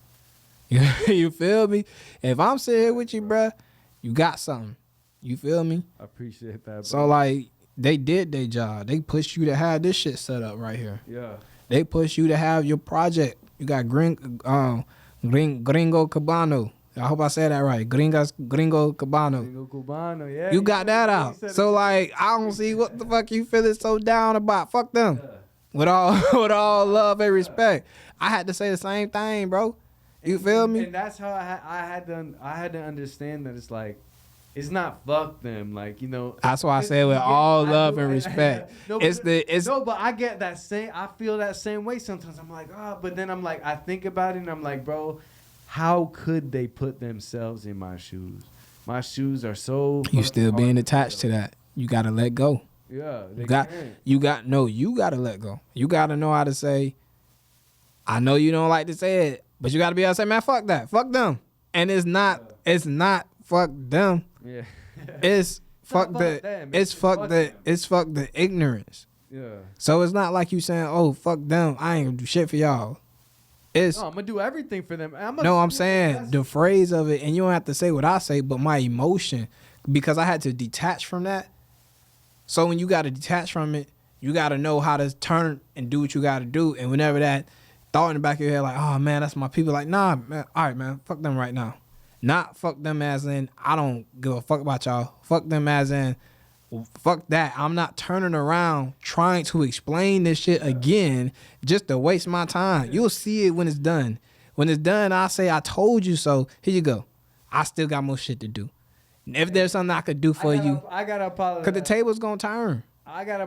You feel me? If I'm sitting here with you, bruh, you got something. You feel me? I appreciate that, bro. So like they did their job. They pushed you to have this shit set up right here. Yeah. They pushed you to have your project. You got Gringo Cabano. I hope I said that right. Gringo Cabano. Gringo Cubano, yeah. You got that out. So like, I don't see what the fuck you feeling so down about. Fuck them. Yeah. With all love and respect. I had to say the same thing, bro. You feel me? And that's how I had to understand that it's like, it's not fuck them, like, you know. That's why I say with all love and respect. No, but I get that same. I feel that same way sometimes. I'm like, but then I'm like, I think about it and I'm like, bro, how could they put themselves in my shoes? My shoes are so. You still being attached to that. You gotta let go. Yeah, you gotta let go. You gotta know how to say, I know you don't like to say it, but you gotta be able to say, man, fuck that, fuck them. And it's not fuck them. Yeah. It's fuck the ignorance. Yeah. So it's not like you saying, oh, fuck them, I ain't gonna do shit for y'all. No, I'm gonna do everything for them. I'm saying the phrase of it, and you don't have to say what I say, but my emotion, because I had to detach from that. So when you got to detach from it, you got to know how to turn and do what you got to do. And whenever that thought in the back of your head, like, oh man, that's my people. Like, nah, man, all right, man, fuck them right now. Not fuck them as in I don't give a fuck about y'all. Fuck them as in fuck that. I'm not turning around trying to explain this shit again just to waste my time. You'll see it when it's done. When it's done, I'll say, I told you so. Here you go. I still got more shit to do. If there's something I could do for you, I gotta apologize. because the table's going to turn. I gotta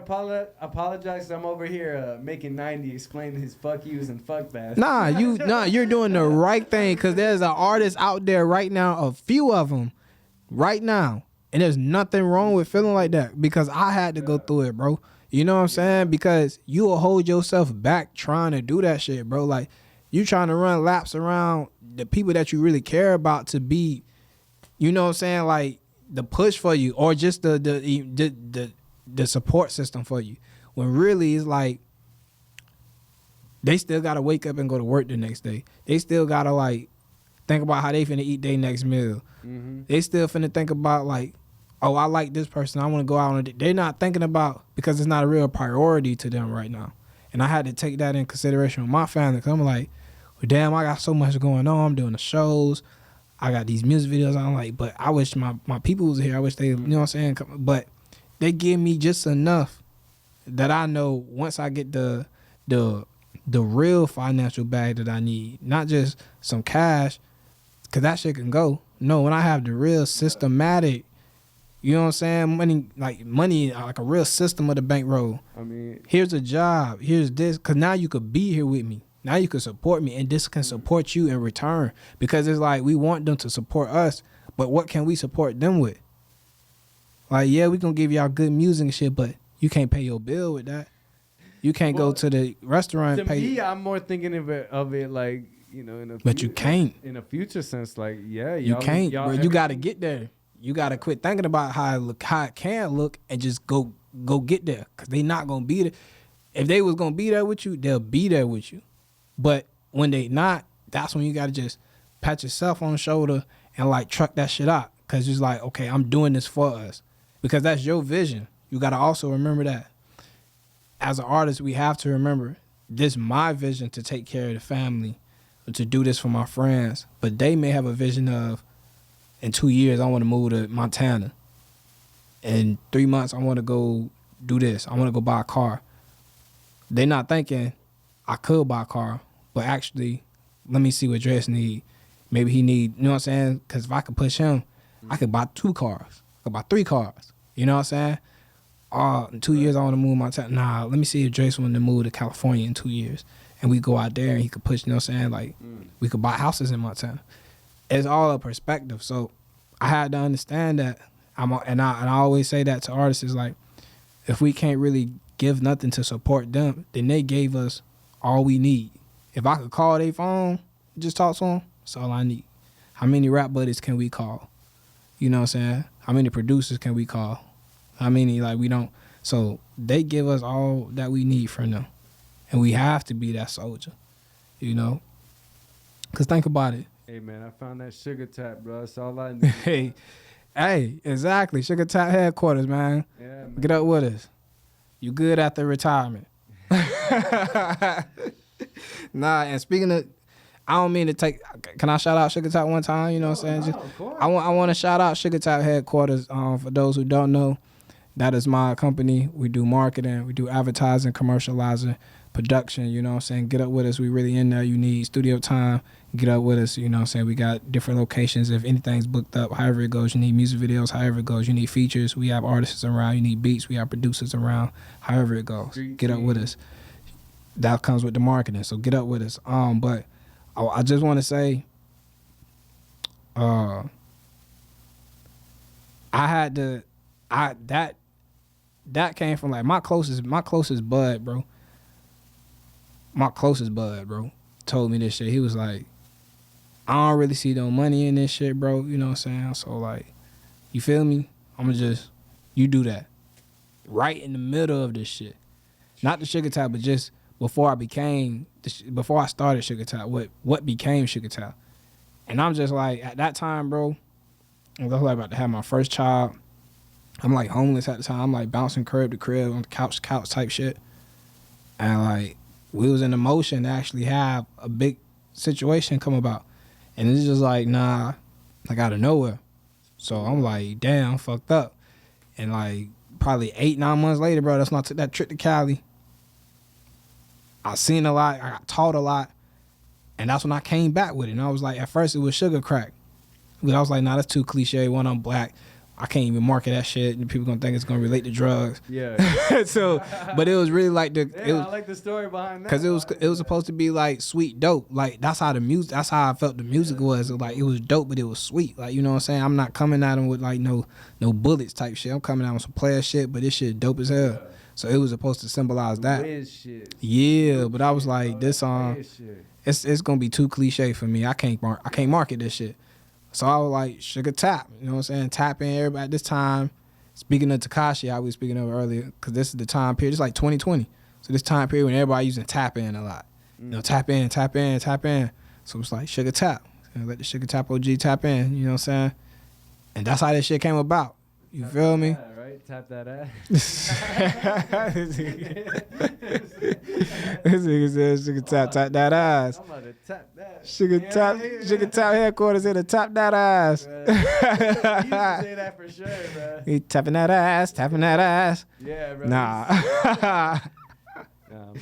apologize. I'm over here making 90 explaining his fuck yous and fuck that. You're doing the right thing, because there's an artist out there right now, a few of them right now. And there's nothing wrong with feeling like that, because I had to go through it, bro. You know what I'm saying? Because you will hold yourself back trying to do that shit, bro. Like, you trying to run laps around the people that you really care about to be, you know what I'm saying, like the push for you, or just the support system for you. When really it's like they still gotta wake up and go to work the next day. They still gotta like think about how they finna eat their next meal. Mm-hmm. They still finna think about like, oh, I like this person, I want to go out on it. They're not thinking about, because it's not a real priority to them right now. And I had to take that in consideration with my family, because I'm like, well, damn, I got so much going on. I'm doing the shows, I got these music videos. I'm like, but I wish my people was here. I wish they, you know what I'm saying? But they give me just enough that I know once I get the real financial bag that I need, not just some cash, because that shit can go. No, when I have the real systematic, you know what I'm saying, money like a real system of the bankroll. I mean, here's a job, here's this, because now you could be here with me. Now you can support me, and this can support you in return. Because it's like, we want them to support us, but what can we support them with? Like, yeah, we gonna give y'all good music and shit, but you can't pay your bill with that. You can't go to the restaurant and pay. To me, I'm more thinking of it like, you know, but you can't. In a future sense, like, yeah, you can't, bro. You gotta get there. You gotta quit thinking about how it can look, and just go get there. Cause they not gonna be there. If they was gonna be there with you, they'll be there with you. But when they not, that's when you gotta just pat yourself on the shoulder and like truck that shit out. Cause it's like, okay, I'm doing this for us. Because that's your vision. You gotta also remember that. As an artist, we have to remember, this is my vision to take care of the family, to do this for my friends. But they may have a vision of, in 2 years, I want to move to Montana. In 3 months, I want to go do this. I want to go buy a car. They're not thinking, I could buy a car, but actually, let me see what DRES need. Maybe he need, you know what I'm saying? Because if I could push him, I could buy 2 cars. I could buy 3 cars. You know what I'm saying? In 2 years, I want to move Montana. Nah, let me see if DRES want to move to California in 2 years. And we go out there and he could push, you know what I'm saying? Like, we could buy houses in Montana. It's all a perspective. So I had to understand that. And I always say that to artists, is like, if we can't really give nothing to support them, then they gave us all we need. If I could call their phone, just talk to them, that's all I need. How many rap buddies can we call? You know what I'm saying? How many producers can we call? How many, like, we don't. So they give us all that we need from them. And we have to be that soldier, you know? Because think about it. Hey, man, I found that Sugar Tap, bro. That's all I need. Hey, exactly. Sugar Tap headquarters, man. Yeah, man. Get up with us. You good after retirement. Nah, and speaking of, I don't mean to take, can I shout out Sugar Tap one time? You know what I'm saying? I want to shout out Sugar Tap headquarters. For those who don't know, that is my company. We do marketing, we do advertising, commercializing, production, you know what I'm saying? Get up with us. We really in there. You need studio time, get up with us, you know what I'm saying? We got different locations. If anything's booked up, however it goes, you need music videos, however it goes, you need features, we have artists around, you need beats, we have producers around, however it goes. Get up with us. That comes with the marketing, so get up with us. But I just want to say, that came from like my closest bud, bro. My closest bud, bro, told me this shit. He was like, I don't really see no money in this shit, bro. You know what I'm saying? So, like, you feel me? You do that. Right in the middle of this shit. Not the Sugar Tap, but just before I started Sugar Tap, what became Sugar Tap. And I'm just like, at that time, bro, I was like about to have my first child. I'm like homeless at the time. I'm like bouncing crib to crib on the couch type shit. And like, we was in a motion to actually have a big situation come about. And it's just like, nah, like out of nowhere. So I'm like, damn, I'm fucked up. And like, probably 8-9 months later, bro, that's when I took that trip to Cali. I seen a lot. I got taught a lot. And that's when I came back with it. And I was like, at first it was sugar crack. But I was like, nah, that's too cliche. One, I'm black. I can't even market that shit. And people gonna think it's gonna relate to drugs. Yeah. So, but it was really like I like the story behind that. because it was supposed to be like sweet dope. Like that's how I felt the music was. Like it was dope, but it was sweet. Like, you know what I'm saying? I'm not coming at them with like no bullets type shit. I'm coming out with some player shit, but this shit dope as hell. Yeah. So it was supposed to symbolize that. Wiz shit. Yeah, but I was like, this song, Wiz shit. it's gonna be too cliche for me. I can't market this shit. So I was like, sugar tap. You know what I'm saying? Tap in everybody at this time. Speaking of Tekashi, how we were speaking of earlier, because this is the time period. It's like 2020. So this time period when everybody using tap in a lot. You know, tap in, tap in, tap in. So it's like sugar tap. You know, let the sugar tap OG tap in. You know what I'm saying? And that's how this shit came about. You Tap feel that me? ass, right? Tap that ass. This nigga said sugar tap that ass. I'm about to tap that. Sugar tap headquarters here to tap that ass. He used to say that for sure, bro. He tapping that ass. Yeah, bro. Nah. Nah, man.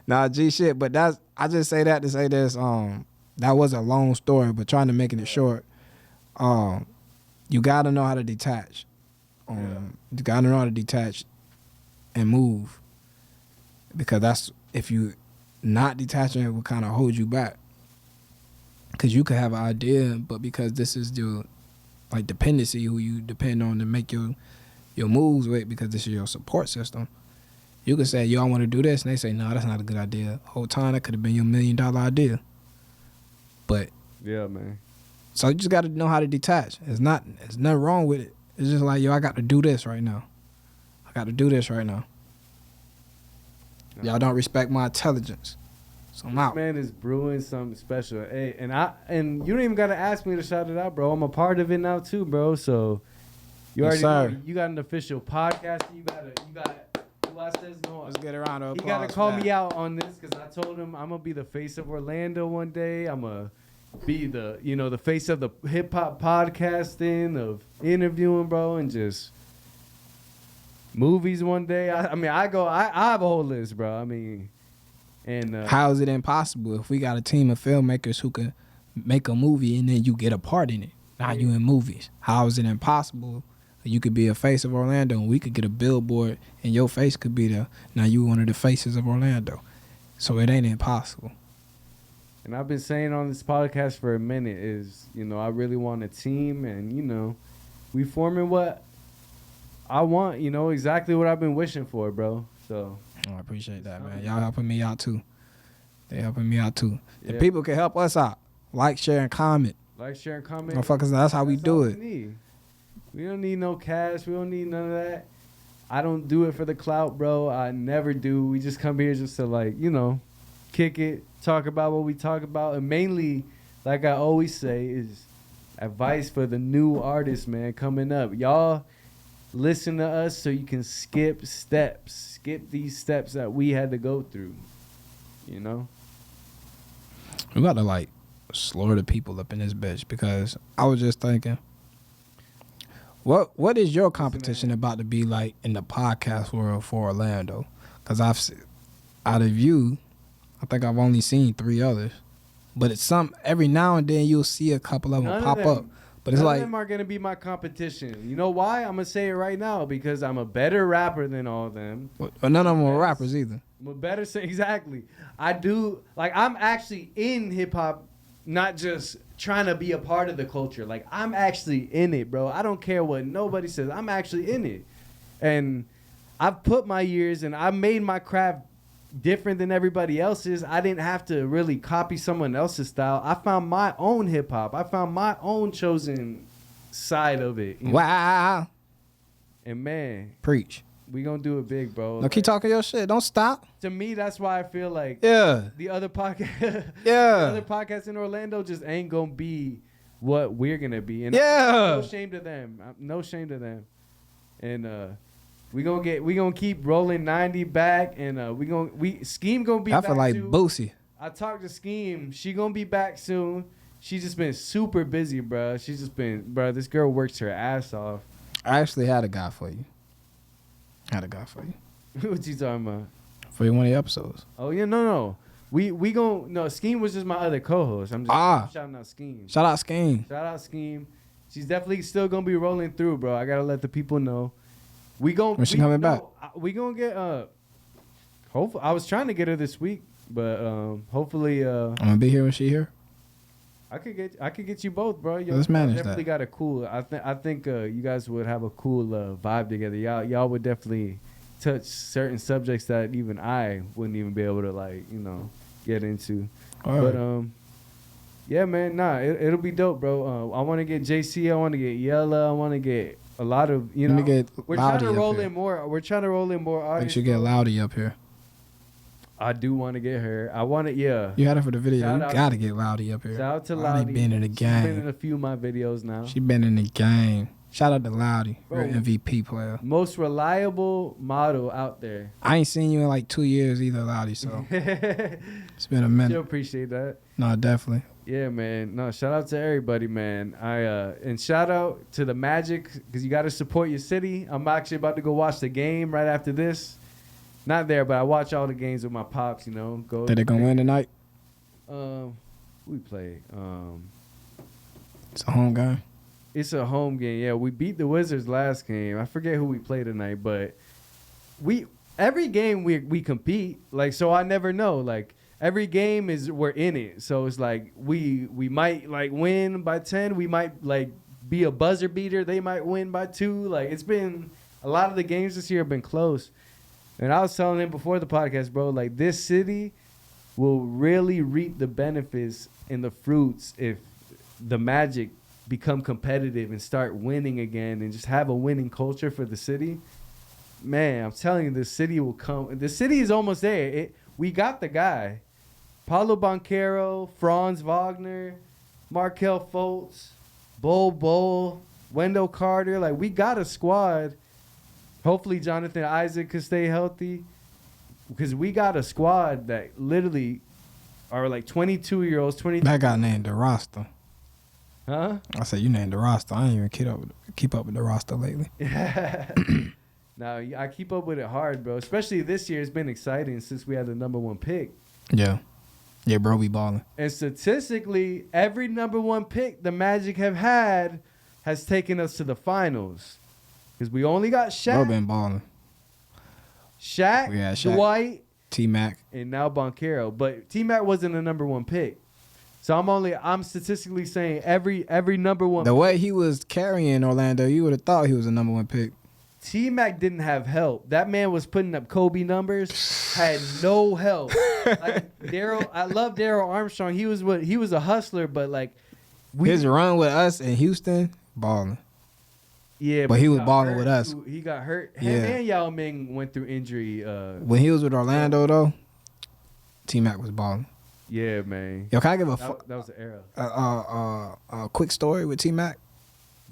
Nah, G shit. But I just say that to say this. That was a long story, but trying to make it short. You gotta know how to detach. You gotta know how to detach and move, because that's, if you not detaching, it will kind of hold you back. Because you could have an idea, but because this is your like dependency, who you depend on to make your moves with, because this is your support system, you could say, yo, I want to do this, and they say, no, that's not a good idea. Whole time that could have been your $1 million idea. But Yeah, man. so you just got to know how to detach. There's nothing wrong with it. It's just like, yo, I got to do this right now. Y'all don't respect my intelligence, so I'm out. This man is brewing something special. Hey, and you don't even gotta ask me to shout it out, bro. I'm a part of it now too, bro. So you Yes, already sir. know, you got an official podcast. You got who else says no? Let's get around to He applause. gotta call for me that. out on this because I told him I'm gonna be the face of Orlando one day. I'm gonna be the face of the hip hop podcasting, of interviewing, bro, and just movies one day. I have a whole list, bro. I mean, and How is it impossible if we got a team of filmmakers who can make a movie and then you get a part in it? Now you in movies. How is it impossible? You could be a face of Orlando and we could get a billboard and your face could be there. Now you one of the faces of Orlando. So it ain't impossible. And I've been saying on this podcast for a minute is, I really want a team, and, we forming what I want, exactly what I've been wishing for, bro. So Oh, I appreciate that, man. Y'all helping me out too. They helping me out too. The Yeah. people can help us out. Like, share, and comment. like, share, and comment. Motherfuckers, that's how we do all it. need. We don't need no cash. We don't need none of that. I don't do it for the clout, bro. I never do. We just come here just to kick it, talk about what we talk about, and mainly, like I always say, is advice for the new artists, man, coming up. Y'all listen to us so you can skip these steps that we had to go through. We got to slur the people up in this bitch, because I was just thinking, what is your competition about to be like in the podcast world for Orlando? Because out of you, I think I've only seen 3 others, but it's every now and then you'll see a couple of them None of pop them. up. But it's None like, of them are gonna be my competition. You know why? I'm gonna say it right now, because I'm a better rapper than all of them. but none of them are rappers either. I'm a better say exactly. I do I'm actually in hip hop, not just trying to be a part of the culture. I'm actually in it, bro. I don't care what nobody says. I'm actually in it, and I've put my years and I made my craft different than everybody else's. I didn't have to really copy someone else's style. I found my own hip hop. I found my own chosen side of it. Wow. And man, Preach. we gonna do it big, bro. No, keep talking your shit. Don't stop. To me, that's why I feel like Yeah. the other podcast, the Yeah. other podcasts in Orlando just ain't gonna be what we're gonna be. And Yeah. no shame to them. No shame to them. And we gonna keep rolling 90 back, and Scheme gonna be I back feel like too. Boosie. I talked to Scheme. She gonna be back soon. She's just been super busy, bro. She's just been, bro. This girl works her ass off. I actually had a guy for you. I had a guy for you. What you talking about? For one of the episodes. Oh yeah, no. We gon' no. Scheme was just my other co-host. I'm just shouting out Scheme. Shout out Scheme. Shout out Scheme. She's definitely still gonna be rolling through, bro. I gotta let the people know. When she coming back? We gonna get hopefully, I was trying to get her this week, but hopefully I'm gonna be here when she here. I could get you both, bro. Let's manage that. Definitely got a cool. I think you guys would have a cool vibe together. Y'all would definitely touch certain subjects that even I wouldn't even be able to get into. All but right. yeah, man, it'll be dope, bro. I want to get JC. I want to get Yella. I want to get a lot of Let me get We're trying to Loudy roll up here. in more. We're trying to roll in more Make artists. sure you get Loudy up here. I do want to get her. I want it. Yeah. You had her for the video. Shout You out- gotta get Loudy up here. Shout out to Loudy Loudy. been in the She's been in game. a few of my videos now. She been in the game. Shout out to Loudy, Bro. real MVP player. Most reliable model out there. I ain't seen you in like 2 years either, Loudy. So it's been a minute. Still appreciate that. No, definitely. Yeah, man. No, shout out to everybody, man. And shout out to the Magic because you got to support your city. I'm actually about to go watch the game right after this. Not there, but I watch all the games with my pops. Go. Think they gonna win tonight? We play. It's a home game. It's a home game. Yeah, we beat the Wizards last game. I forget who we play tonight, but every game we compete. So I never know. Every game we're in it. So it's we might win by 10. We might be a buzzer beater. They might win by 2. It's been a lot of the games this year have been close. And I was telling him before the podcast, bro, this city will really reap the benefits and the fruits if the Magic become competitive and start winning again and just have a winning culture for the city. Man, I'm telling you, the city will come. The city is almost there. We got the guy. Paulo Banchero, Franz Wagner, Markel Fultz, Bol, Wendell Carter. We got a squad. Hopefully Jonathan Isaac could stay healthy because we got a squad that literally are 22-year-olds, 23. That guy named the roster. Huh? I said you named the roster. I ain't even keep up with the roster lately. No, I keep up with it hard, bro. Especially this year. It's been exciting since we had the number 1 pick. Yeah, bro, we balling. And statistically, every number 1 pick the Magic have had has taken us to the finals. Because we only got Shaq. Bro been balling. Shaq, We had Shaq. Dwight, T-Mac. and now Banchero. But T-Mac wasn't a number 1 pick. So I'm statistically saying every number 1 The way he was carrying Orlando, you would have thought he was a number 1 pick. T-Mac didn't have help. That man was putting up Kobe numbers, had no help. I love Daryl Armstrong. He was a hustler, but His run with us in Houston, balling. yeah, but he was got balling hurt. with us. He got hurt. Yeah. Him and Yao Ming went through injury. When he was with Orlando though, T-Mac was balling. Yeah, man. Yo, can I give That was the era. a quick story with T-Mac?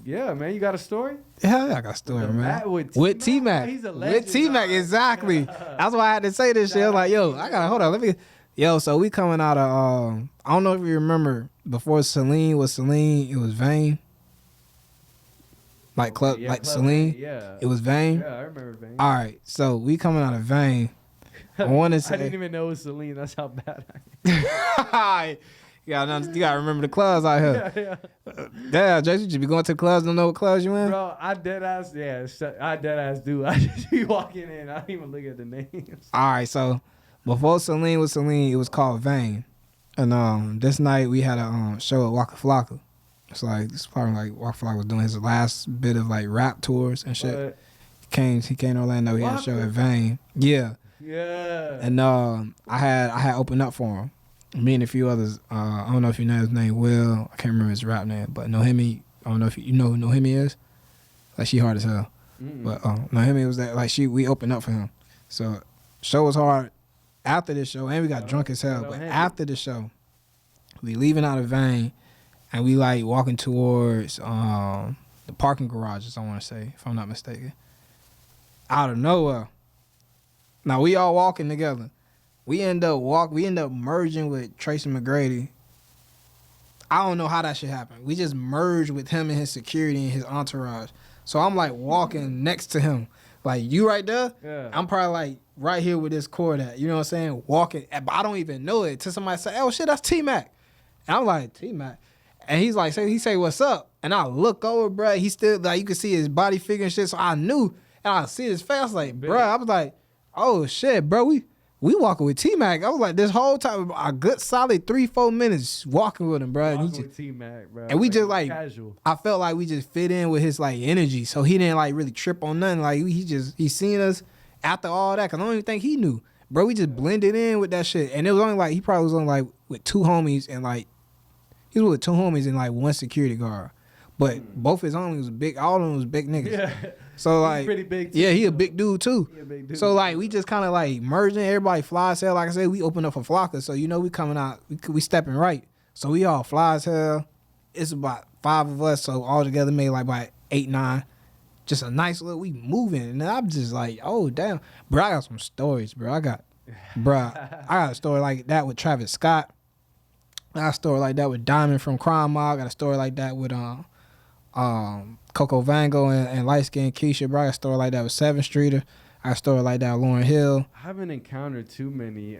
Yeah, man. You got a story? Yeah, I got a story, man. Matt with With T-Mac? T-Mac. He's a legend, With T-Mac, dog. exactly. That's why I had to say this shit. I was like, yo, I gotta hold on. Let me. Yo, so we coming out of I don't know if you remember before Celine was Celine, it was Vane. Like Club, Yeah, like Club Celine, Vane, yeah. it was Vane. Yeah, I remember Vane. All right, so we coming out of Vane. I want to say. I didn't even know it was Celine. That's how bad I am. you gotta remember the clubs out here. Yeah. Damn, Jason, you just be going to the clubs, don't know what clubs you in? Bro, I dead ass do. I just be walking in. I don't even look at the names. All right, so before Celine was Celine, it was called Vane. And this night we had a show at Waka Flocka. It's probably like Waka Flocka was doing his last bit of rap tours and shit. But, He came to Orlando, he had a show Waka? at Vane. Yeah. yeah. And I had opened up for him. Me and a few others. I don't know if you know his name, Will. I can't remember his rap name, but Nohemi. I don't know if you know who Nohemi is. She hard as hell. Mm-mm. But Nohemi was that we opened up for him. So show was hard. After this show, and we got drunk as hell. But Nohemi. after the show, we leaving out of Vane, and we walking towards the parking garages. I want to say, if I'm not mistaken. Out of nowhere. Now we all walking together. We end up merging with Tracy McGrady. I don't know how that shit happened. We just merged with him and his security and his entourage. So I'm walking next to him. Like you right there, Yeah. I'm probably like right here with this cord at. You know what I'm saying? Walking, but I don't even know it till somebody say, "Oh shit, that's T-Mac." And I'm like, T-Mac. And he's like, he say, "What's up?" And I look over, bro. He still like, you can see his body figure and shit. So I knew, and I see his face. I was like, bro. I was like, oh shit, bro. We walking with T-Mac. I was like, this whole time, a good solid 3-4 minutes walking with him, bro. And, Walking with T-Mac, bro. and we just like, casual. I felt like we just fit in with his like energy. So he didn't like really trip on nothing. Like he seen us after all that. Cause I don't even think he knew, bro. We just blended in with that shit. And it was only like, he probably was only like with 2 homies and like, he was with 2 homies and like 1 security guard. But both his homies was big. All of them was big niggas. Yeah. So He's like, pretty big too, yeah, he a big dude too. He a big dude. So like, we just kind of like merging. Everybody fly as hell. Like I said, we opened up for Flocka, so you know we coming out. We stepping right. So we all fly as hell. It's about 5 of us, so all together made like about 8, 9. Just a nice little. We moving, and I'm just like, oh damn, bro. I got some stories, bro. I got a story like that with Travis Scott. I got a story like that with Diamond from Crime Mob. I got a story like that with Coco Vango and light skinned Keisha, bro. I got a story like that with 7th Streeter. I got a story like that with Lauryn Hill. I haven't encountered too many.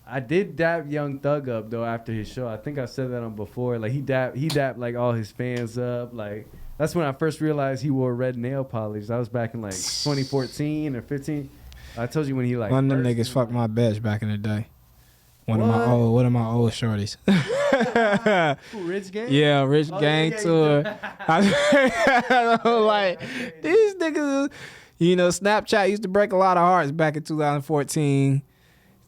I did dap Young Thug up though after his show. I think I said that on before. Like he dapped like all his fans up. Like that's when I first realized he wore red nail polish. That was back in like 2014 or 15. I told you when he like One of them niggas fucked my bitch back in the day. One of my old shorties. Who, Rich Gang? Yeah, Rich Gang tour. I was like, these niggas, you know, Snapchat used to break a lot of hearts back in 2014,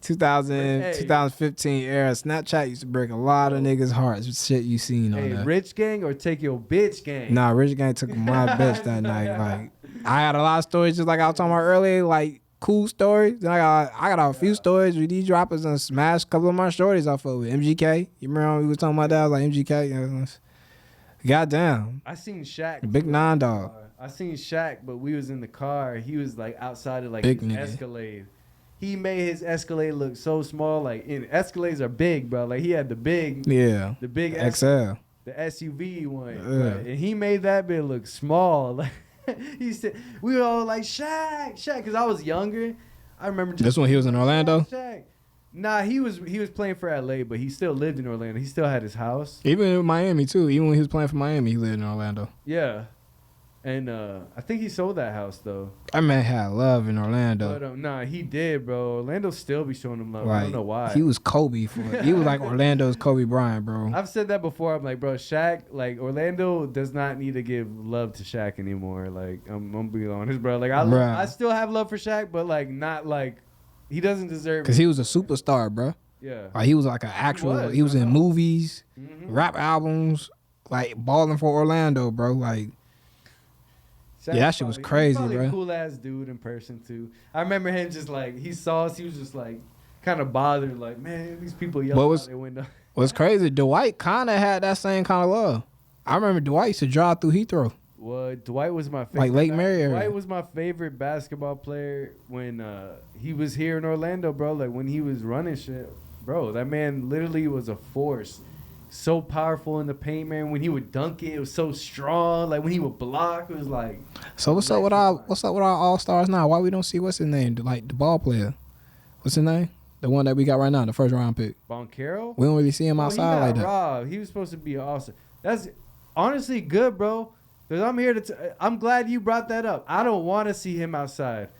2015 era. Snapchat used to break a lot of niggas' hearts with shit you seen on that. Rich Gang or Take Your Bitch Gang? Nah, Rich Gang took my bitch that night. Like, I had a lot of stories just like I was talking about earlier, like cool stories. Then I got a few stories with these droppers and smashed a couple of my shorties off of it. MGK. You remember we was talking about that? I was like, MGK. You know, goddamn. I seen Shaq. Big 9 dog. I seen Shaq, but we was in the car. He was like outside of like Big his nigga. Escalade. He made his Escalade look so small. Like, Escalades are big, bro. Like he had the big XL. the SUV one, Yeah. right? And he made that bit look small. Like he said, we were all like Shaq, because I was younger. I remember. This one he was in Orlando. Shaq. Nah, he was playing for LA, but he still lived in Orlando. He still had his house. Even in Miami too. Even when he was playing for Miami, he lived in Orlando. Yeah, and I think he sold that house though. That man had love in Orlando. But nah, he did, bro. Orlando still be showing him love. I Like, don't know why. he was Kobe for it. He was like Orlando's Kobe Bryant, bro. I've said that before. I'm like, bro, Shaq, like Orlando does not need to give love to Shaq anymore. Like, I'm gonna be honest, bro. Like, Bruh. I still have love for Shaq, but like, not like he doesn't deserve. Cause he was a superstar, bro. Yeah. Like he was like an actual. He was in movies, rap albums, like balling for Orlando, bro. Like. Shaq Yeah, that shit was crazy, probably bro. a cool ass dude in person too. I remember him just like he saw us. He was just like kind of bothered, like, man, these people yelling out their window. What's crazy? Dwight kind of had that same kind of love. I remember Dwight used to drive through Heathrow. Well, Dwight was my favorite. Like Lake Mary area. Dwight was my favorite basketball player when he was here in Orlando, bro. Like when he was running shit, bro. That man literally was a force. So powerful in the paint, man. When he would dunk it, it was so strong. Like when he would block, it was like. So what's up with our All Stars now? Why we don't see what's his name? Like the ball player. What's his name? The one that we got right now, the first round pick. Boncaro? We don't really see him outside like that. Robbed. He was supposed to be awesome. That's honestly good, bro. Because I'm here to. I'm glad you brought that up. I don't want to see him outside.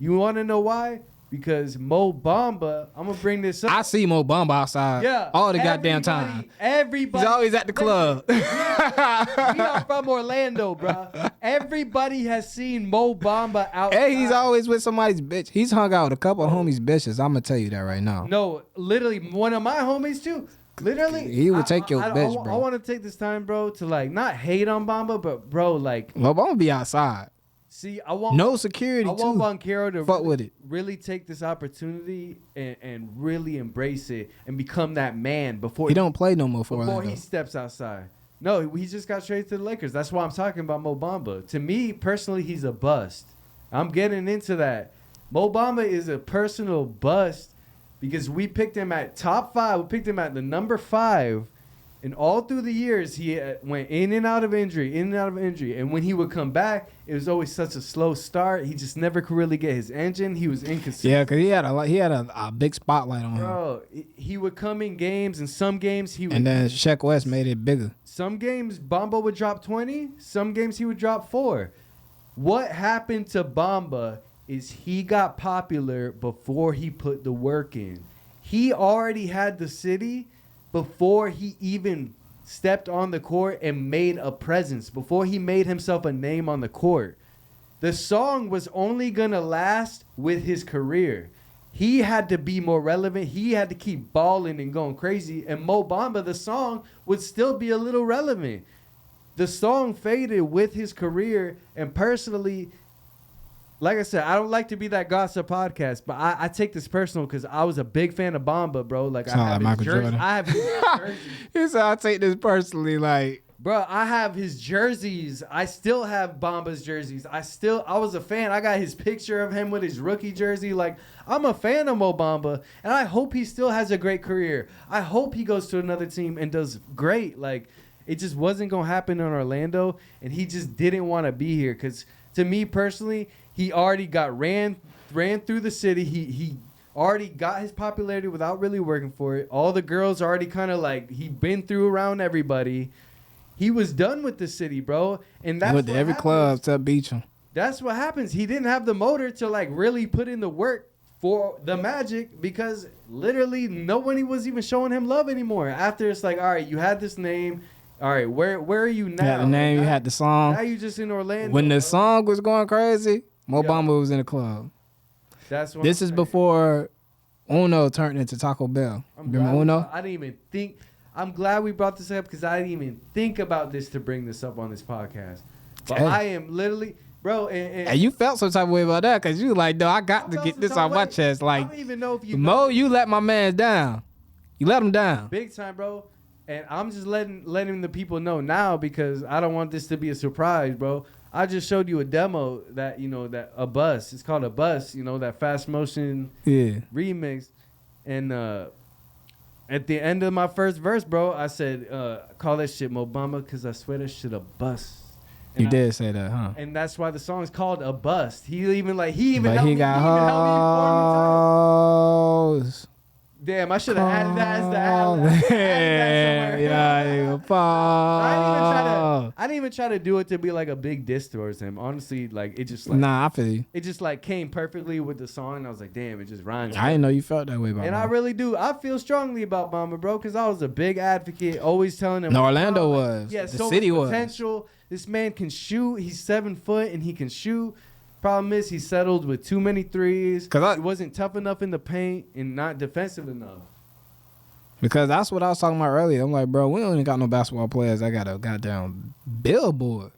You want to know why? Because Mo Bamba, I'm gonna bring this up. I see Mo Bamba outside. Yeah, all the goddamn time. Everybody, he's always at the club. We are from Orlando, bro. Everybody has seen Mo Bamba outside. Hey, he's always with somebody's bitch. He's hung out with a couple of homies' bitches. I'm gonna tell you that right now. No, literally, one of my homies too. Literally, he would take your bitch, bro. I want to take this time, bro, to like not hate on Bamba, but bro, like Mo Bamba be outside. See, I want no security. I want Boncaro to fuck with it. Really take this opportunity and really embrace it and become that man before he don't play no more for before Orlando. He steps outside. No, he just got traded to the Lakers. That's why I'm talking about Mo Bamba. To me personally, he's a bust. I'm getting into that. Mo Bamba is a personal bust because we picked him at top 5. We picked him at the number 5, And all through the years, he went in and out of injury, in and out of injury. And when he would come back, it was always such a slow start. He just never could really get his engine. He was inconsistent. Yeah, because he had a big spotlight on him. Bro, he would come in games, and some games he would. And then Sheck West made it bigger. Some games Bamba would drop 20. Some games he would drop 4. What happened to Bamba is he got popular before he put the work in. He already had the city before he even stepped on the court and made a presence, before he made himself a name on the court. The song was only going to last with his career. He had to be more relevant. He had to keep balling and going crazy. And Mo Bamba, the song, would still be a little relevant. The song faded with his career. And personally, like I said, I don't like to be that gossip podcast, but I take this personal because I was a big fan of Bamba, bro. Like, I have like his Michael jersey. Jordan. I have his jersey. He said, I take this personally, like. Bro, I have his jerseys. I still have Bamba's jerseys. I was a fan. I got his picture of him with his rookie jersey. Like, I'm a fan of Mo Bamba, and I hope he still has a great career. I hope he goes to another team and does great. Like, it just wasn't going to happen in Orlando, and he just didn't want to be here. Because, to me personally, he already got ran through the city. He already got his popularity without really working for it. All the girls already kind of like, he'd been through around everybody. He was done with the city, bro. And that's Went to every club to beat him. That's what happens. He didn't have the motor to like really put in the work for the Magic because literally nobody was even showing him love anymore. After it's like, all right, you had this name. All right, where are you now? You had the name, you had the song. Now you just in Orlando. When the bro. song was going crazy, Mo Bamba was in the club. That's what This I'm is saying. before Uno turned into Taco Bell. Remember Uno? I didn't even think. I'm glad we brought this up because I didn't even think about this to bring this up on this podcast. But Hey. I am literally, bro. And you felt some type of way about that because you like, no, I got to get this off my chest. I Like, don't even know if you Mo, you let my man down. You let him down. big time, bro. And I'm just letting the people know now because I don't want this to be a surprise, bro. I just showed you a demo that that a bus. It's called a bus. That fast motion remix, and at the end of my first verse, bro, I said, call that shit Mo Bamba because I swear that shit a bust. And You did say that, huh? And that's why the song is called A Bust. He even But helped he me got inform me hoes. Damn, I should have added that as the ad. I didn't even try to do it to be like a big diss towards him. Honestly, like it just like Nah, I feel you. it just like came perfectly with the song. And I was like, damn, it just rhymes. I didn't know you felt that way about And him. I really do. I feel strongly about Bamba, bro, because I was a big advocate, always telling him. No, Orlando "Oh, was. Yeah, The so city much was. potential. This man can shoot. He's 7 foot and he can shoot. Problem is, he settled with too many threes. He wasn't tough enough in the paint and not defensive enough. Because that's what I was talking about earlier. I'm like, bro, we don't even got no basketball players. I got a goddamn billboard.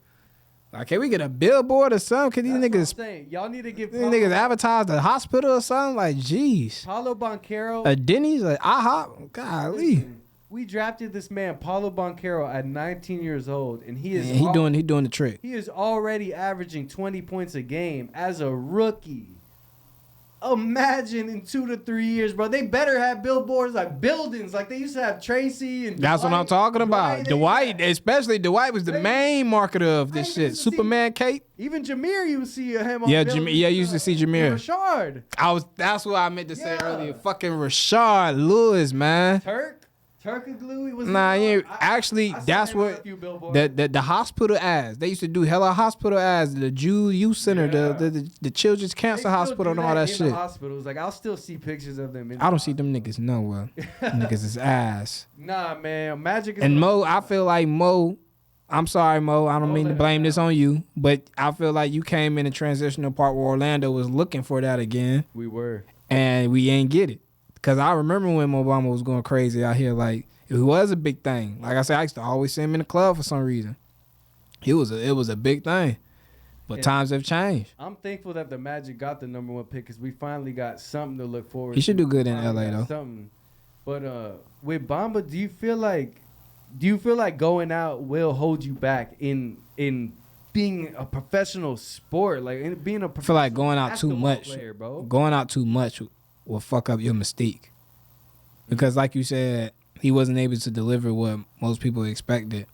Like, can we get a billboard or something? Can these That's niggas, what I'm saying. Y'all need to give these niggas advertise the hospital or something? Like, jeez. Paulo Banchero. A Denny's, like IHOP? Golly. Listen, we drafted this man, Paulo Banchero, at 19 years old, and he is And he doing the trick. He is already averaging 20 points a game as a rookie. Imagine in 2 to 3 years, bro. They better have billboards like buildings, like they used to have Tracy and. That's what I'm talking about. Dwight, especially Dwight was the main marketer of this shit. Superman cape. Even Jameer, you see him. On Yeah, buildings. you used to see Jameer. Rashard. That's what I meant to say Yeah. earlier. Fucking Rashard Lewis, man. Turkoglu. He was. Nah, actually, I saw that's him on what a few billboards. the hospital ads. They used to do hella hospital ads. The Jew Youth Center, the Children's Cancer Hospital, and all that in shit. The hospitals, like I'll still see pictures of them. I don't see them niggas nowhere. Niggas is ass. Nah, man, Magic. Is And Mo, I feel like Mo. I'm sorry, Mo. I don't mean to blame this on you, but I feel like you came in the transitional part where Orlando was looking for that again, We were. and we ain't get it. Cause I remember when Mo Bamba was going crazy out here, like it was a big thing. Like I said, I used to always see him in the club for some reason. It was a big thing, but times have changed. I'm thankful that the Magic got the #1 pick because we finally got something to look forward. He should to. do good in Finally LA got though. Something, but with Bamba, do you feel like going out will hold you back in being a professional sport, like in being a I feel like going out too basketball much. player, bro? Going out too much will fuck up your mystique. Because like you said, he wasn't able to deliver what most people expected.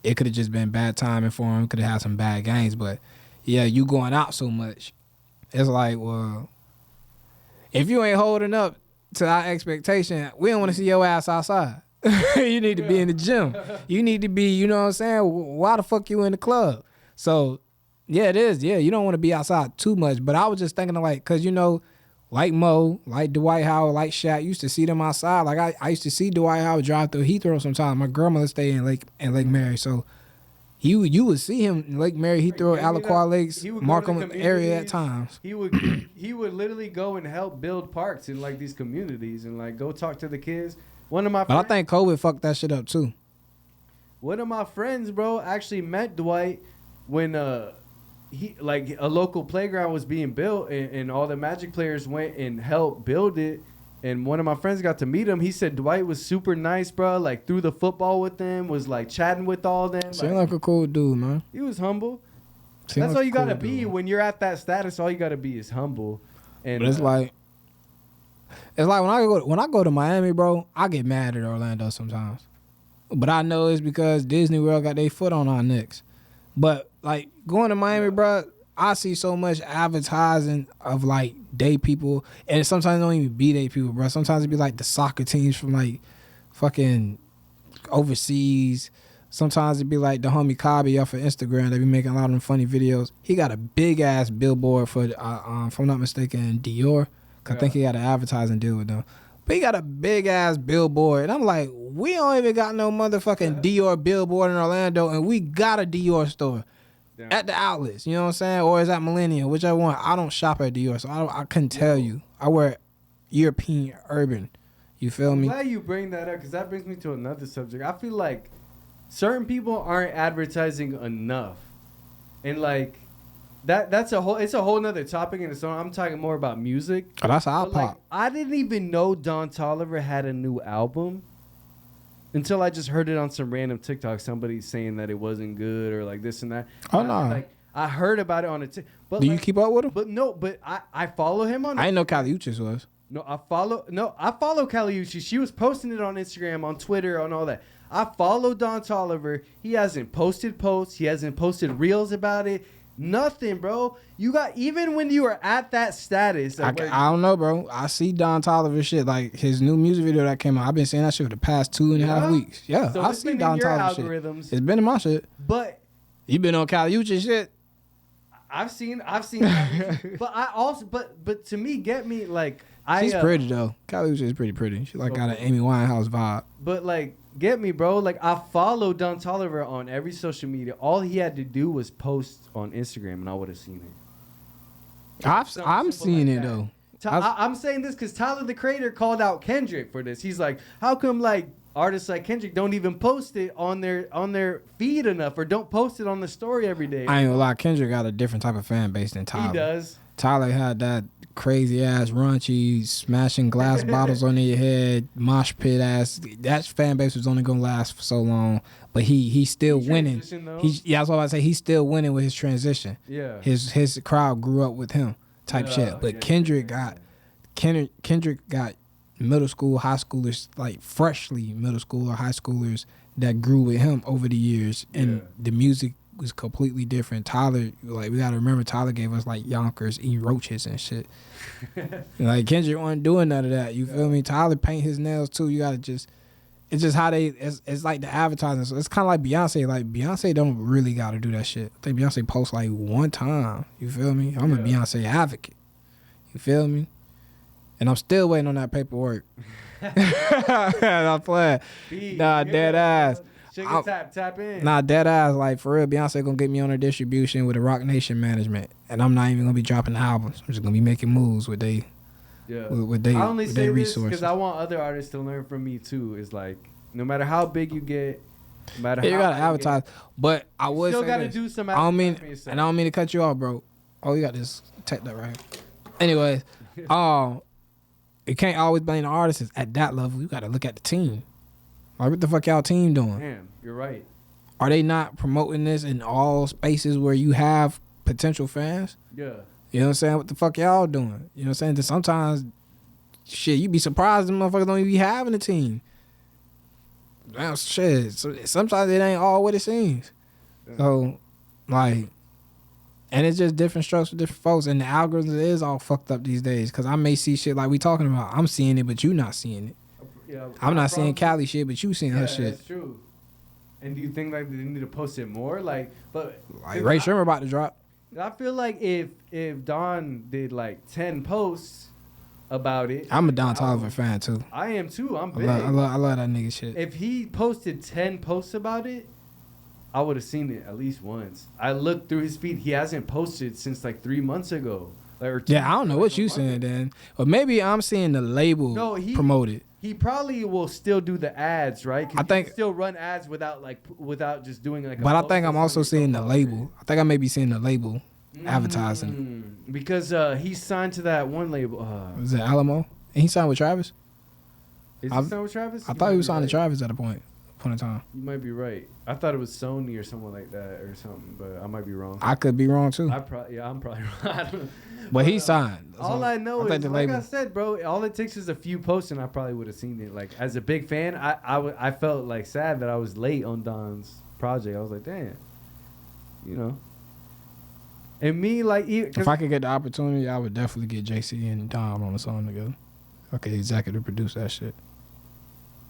It could have just been bad timing for him. Could have had some bad games, but yeah, you going out so much, it's like, well, if you ain't holding up to our expectation, we don't want to see your ass outside. You need to be in the gym. You need to be, you know what I'm saying? Why the fuck you in the club? So, yeah, it is. Yeah, you don't want to be outside too much. But I was just thinking of like, because, you know, like Mo, like Dwight Howard, like Shaq, used to see them outside. Like I used to see Dwight Howard drive through Heathrow sometimes. My grandmother stayed in Lake Mary, so you would see him in Lake Mary, Heathrow, Aliquot Lakes, Markham area at times. He would literally go and help build parks in like these communities and like go talk to the kids. But I think COVID fucked that shit up too. One of my friends, bro, actually met Dwight when he like a local playground was being built and all the Magic players went and helped build it. And one of my friends got to meet him. He said Dwight was super nice, bro. Like threw the football with them, was like chatting with all them. Seemed like a cool dude, man. He was humble. Seemed That's like all you a cool gotta be dude. when you're at that status. All you gotta be is humble. And But it's like when I go to Miami, bro, I get mad at Orlando sometimes. But I know it's because Disney World got their foot on our necks. But like going to Miami, bro, I see so much advertising of like day people, and sometimes it don't even be day people, bro. Sometimes it be like the soccer teams from like fucking overseas. Sometimes it be like the homie Kabi off of Instagram. They be making a lot of them funny videos. He got a big ass billboard for, if I'm not mistaken, Dior. I think he got an advertising deal with them. But he got a big ass billboard. And I'm like, we don't even got no motherfucking Dior billboard in Orlando, and we got a Dior store at the outlets. You know what I'm saying? Or is that Millennium? Whichever one. I don't shop at Dior, so I couldn't tell you. I wear European urban. You feel me? I'm glad you bring that up because that brings me to another subject. I feel like certain people aren't advertising enough. And like it's a whole nother topic in its own. I'm talking more about music. Oh, that's how I pop. Like, I didn't even know Don Toliver had a new album until I just heard it on some random TikTok. Somebody saying that it wasn't good or like this and that. Oh, no. Like I heard about it on a but Do like, you keep up with him? But I follow him on I didn't know Caliuchis was. I follow Caliucci. She was posting it on Instagram, on Twitter, on all that. I follow Don Toliver. He hasn't posted posts. He hasn't posted reels about it. Nothing, bro. You got, even when you were at that status. I don't know, bro. I see Don Toliver shit, like his new music video that came out. I've been seeing that shit for the past 2.5 weeks. Yeah, so I see Don Toliver shit. It's been in my shit. But you been on Caliucci shit. I've seen Caliucci. but to me, get me like She's pretty though. Caliucci is pretty. She like got an Amy Winehouse vibe. But like, get me, bro. Like I follow Don Toliver on every social media. All he had to do was post on Instagram, and I would have seen it. I'm seeing it though. I'm saying this because Tyler the Creator called out Kendrick for this. He's like, how come like artists like Kendrick don't even post it on their feed enough, or don't post it on the story every day? I ain't gonna lie, Kendrick got a different type of fan base than Tyler. He does. Tyler had that crazy ass raunchy smashing glass bottles on your head, mosh pit ass. That fan base was only gonna last for so long, but he's still winning. That's what I say. He's still winning with his transition. Yeah. His crowd grew up with him, type shit. But Kendrick got middle school, high schoolers, like freshly middle school or high schoolers that grew with him over the years, and the music was completely different. Tyler, like, we gotta remember, Tyler gave us like Yonkers, eating roaches and shit. Like Kendrick wasn't doing none of that. You feel me? Tyler paint his nails too. You gotta it's just how it's like the advertising. So it's kind of like Beyonce. Like Beyonce don't really gotta do that shit. I think Beyonce posts like one time. You feel me? I'm a Beyonce advocate. You feel me? And I'm still waiting on that paperwork. I'm playing. Nah, dead ass. Tap in. Nah, dead ass. Like, for real, Beyonce gonna get me on her distribution with the Rock Nation management, and I'm not even gonna be dropping albums. I'm just gonna be making moves with they I only say resources. this because I want other artists to learn from me too. It's like, no matter how big you get, no matter how you gotta advertise. But I would still say gotta this. do some. I don't mean to cut you off, bro. Oh, you got this tech up right. Anyways, it can't always blame the artists at that level. You gotta look at the team. Like, what the fuck y'all team doing? Damn, you're right. Are they not promoting this in all spaces where you have potential fans? Yeah. You know what I'm saying? What the fuck y'all doing? You know what I'm saying? That sometimes, shit, you be surprised the motherfuckers don't even be having a team. damn shit. So, sometimes it ain't all what it seems. So, like, and it's just different strokes for different folks. And the algorithm is all fucked up these days. Because I may see shit like we talking about. I'm seeing it, but you not seeing it. Yeah, I'm not seeing Cali shit, but you seeing her shit. That's true. And do you think like they need to post it more? Like Ray Sherman about to drop. I feel like if Don did like 10 posts about it. I'm a Don Toliver fan too. I am too. I'm big. I love that nigga shit. If he posted 10 posts about it, I would have seen it at least once. I looked through his feed. He hasn't posted since like 3 months ago. Yeah, I don't know what you saying then. Or maybe I'm seeing the label promoted. He probably will still do the ads, right? I think he can still run ads without just doing like. But I think I'm also seeing the label. I think I may be seeing the label advertising because he's signed to that one label. Is it Alamo? And he signed with Travis. Is he signed with Travis? I thought he was signed to Travis at a point in time. You might be right. I thought it was Sony or someone like that or something, but I might be wrong. I could be wrong too. I'm probably wrong. But he signed. All I know is, like I said, bro, all it takes is a few posts and I probably would have seen it. Like, as a big fan, I felt like sad that I was late on Don's project. I was like, damn. You know. And me, like... If I could get the opportunity, I would definitely get JC and Dom on a song together. Okay, executive produce that shit.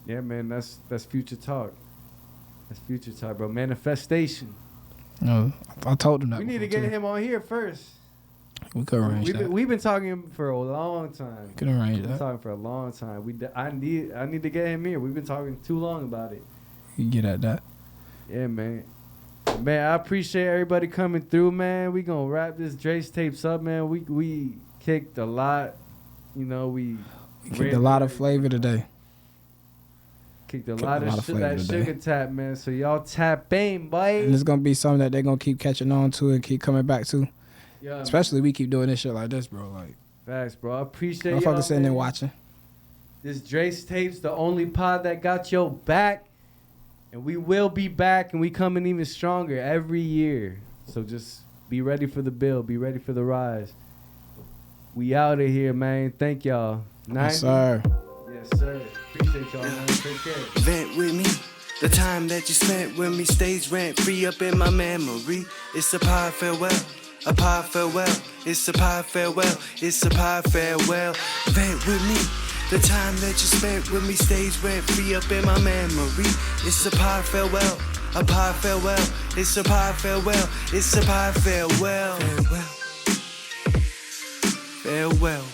Yeah, man, that's future talk. That's future talk, bro. Manifestation. No, I told him that. We need to get him on here first. We could arrange that. We've been talking for a long time. Could arrange that. We've been talking for a long time. I need to get him here. We've been talking too long about it. You get at that. Yeah, man. Man, I appreciate everybody coming through, man. We gonna wrap this DRES tapes up, man. We kicked a lot. You know, we kicked a lot of flavor today. Kicked a lot of that sugar tap, man. So y'all tap in, boy. And it's gonna be something that they're gonna keep catching on to and keep coming back to. Yeah, especially we keep doing this shit like this, bro. Like, facts, bro. I appreciate y'all. Motherfuckers sitting there watching. This DRES tapes, the only pod that got your back, and we will be back, and we coming even stronger every year. So just be ready for the build, be ready for the rise. We out of here, man. Thank y'all. Yes, sir. Yes, sir. Appreciate y'all, man. Take care. Vent with me. The time that you spent with me stays rent free up in my memory. It's a pod farewell. A pod farewell, it's a pod farewell, it's a pod farewell. Vent with me, the time that you spent with me stays rent free up in my memory. It's a pod farewell, a pod farewell, it's a pod farewell, it's a pod farewell. Farewell, farewell.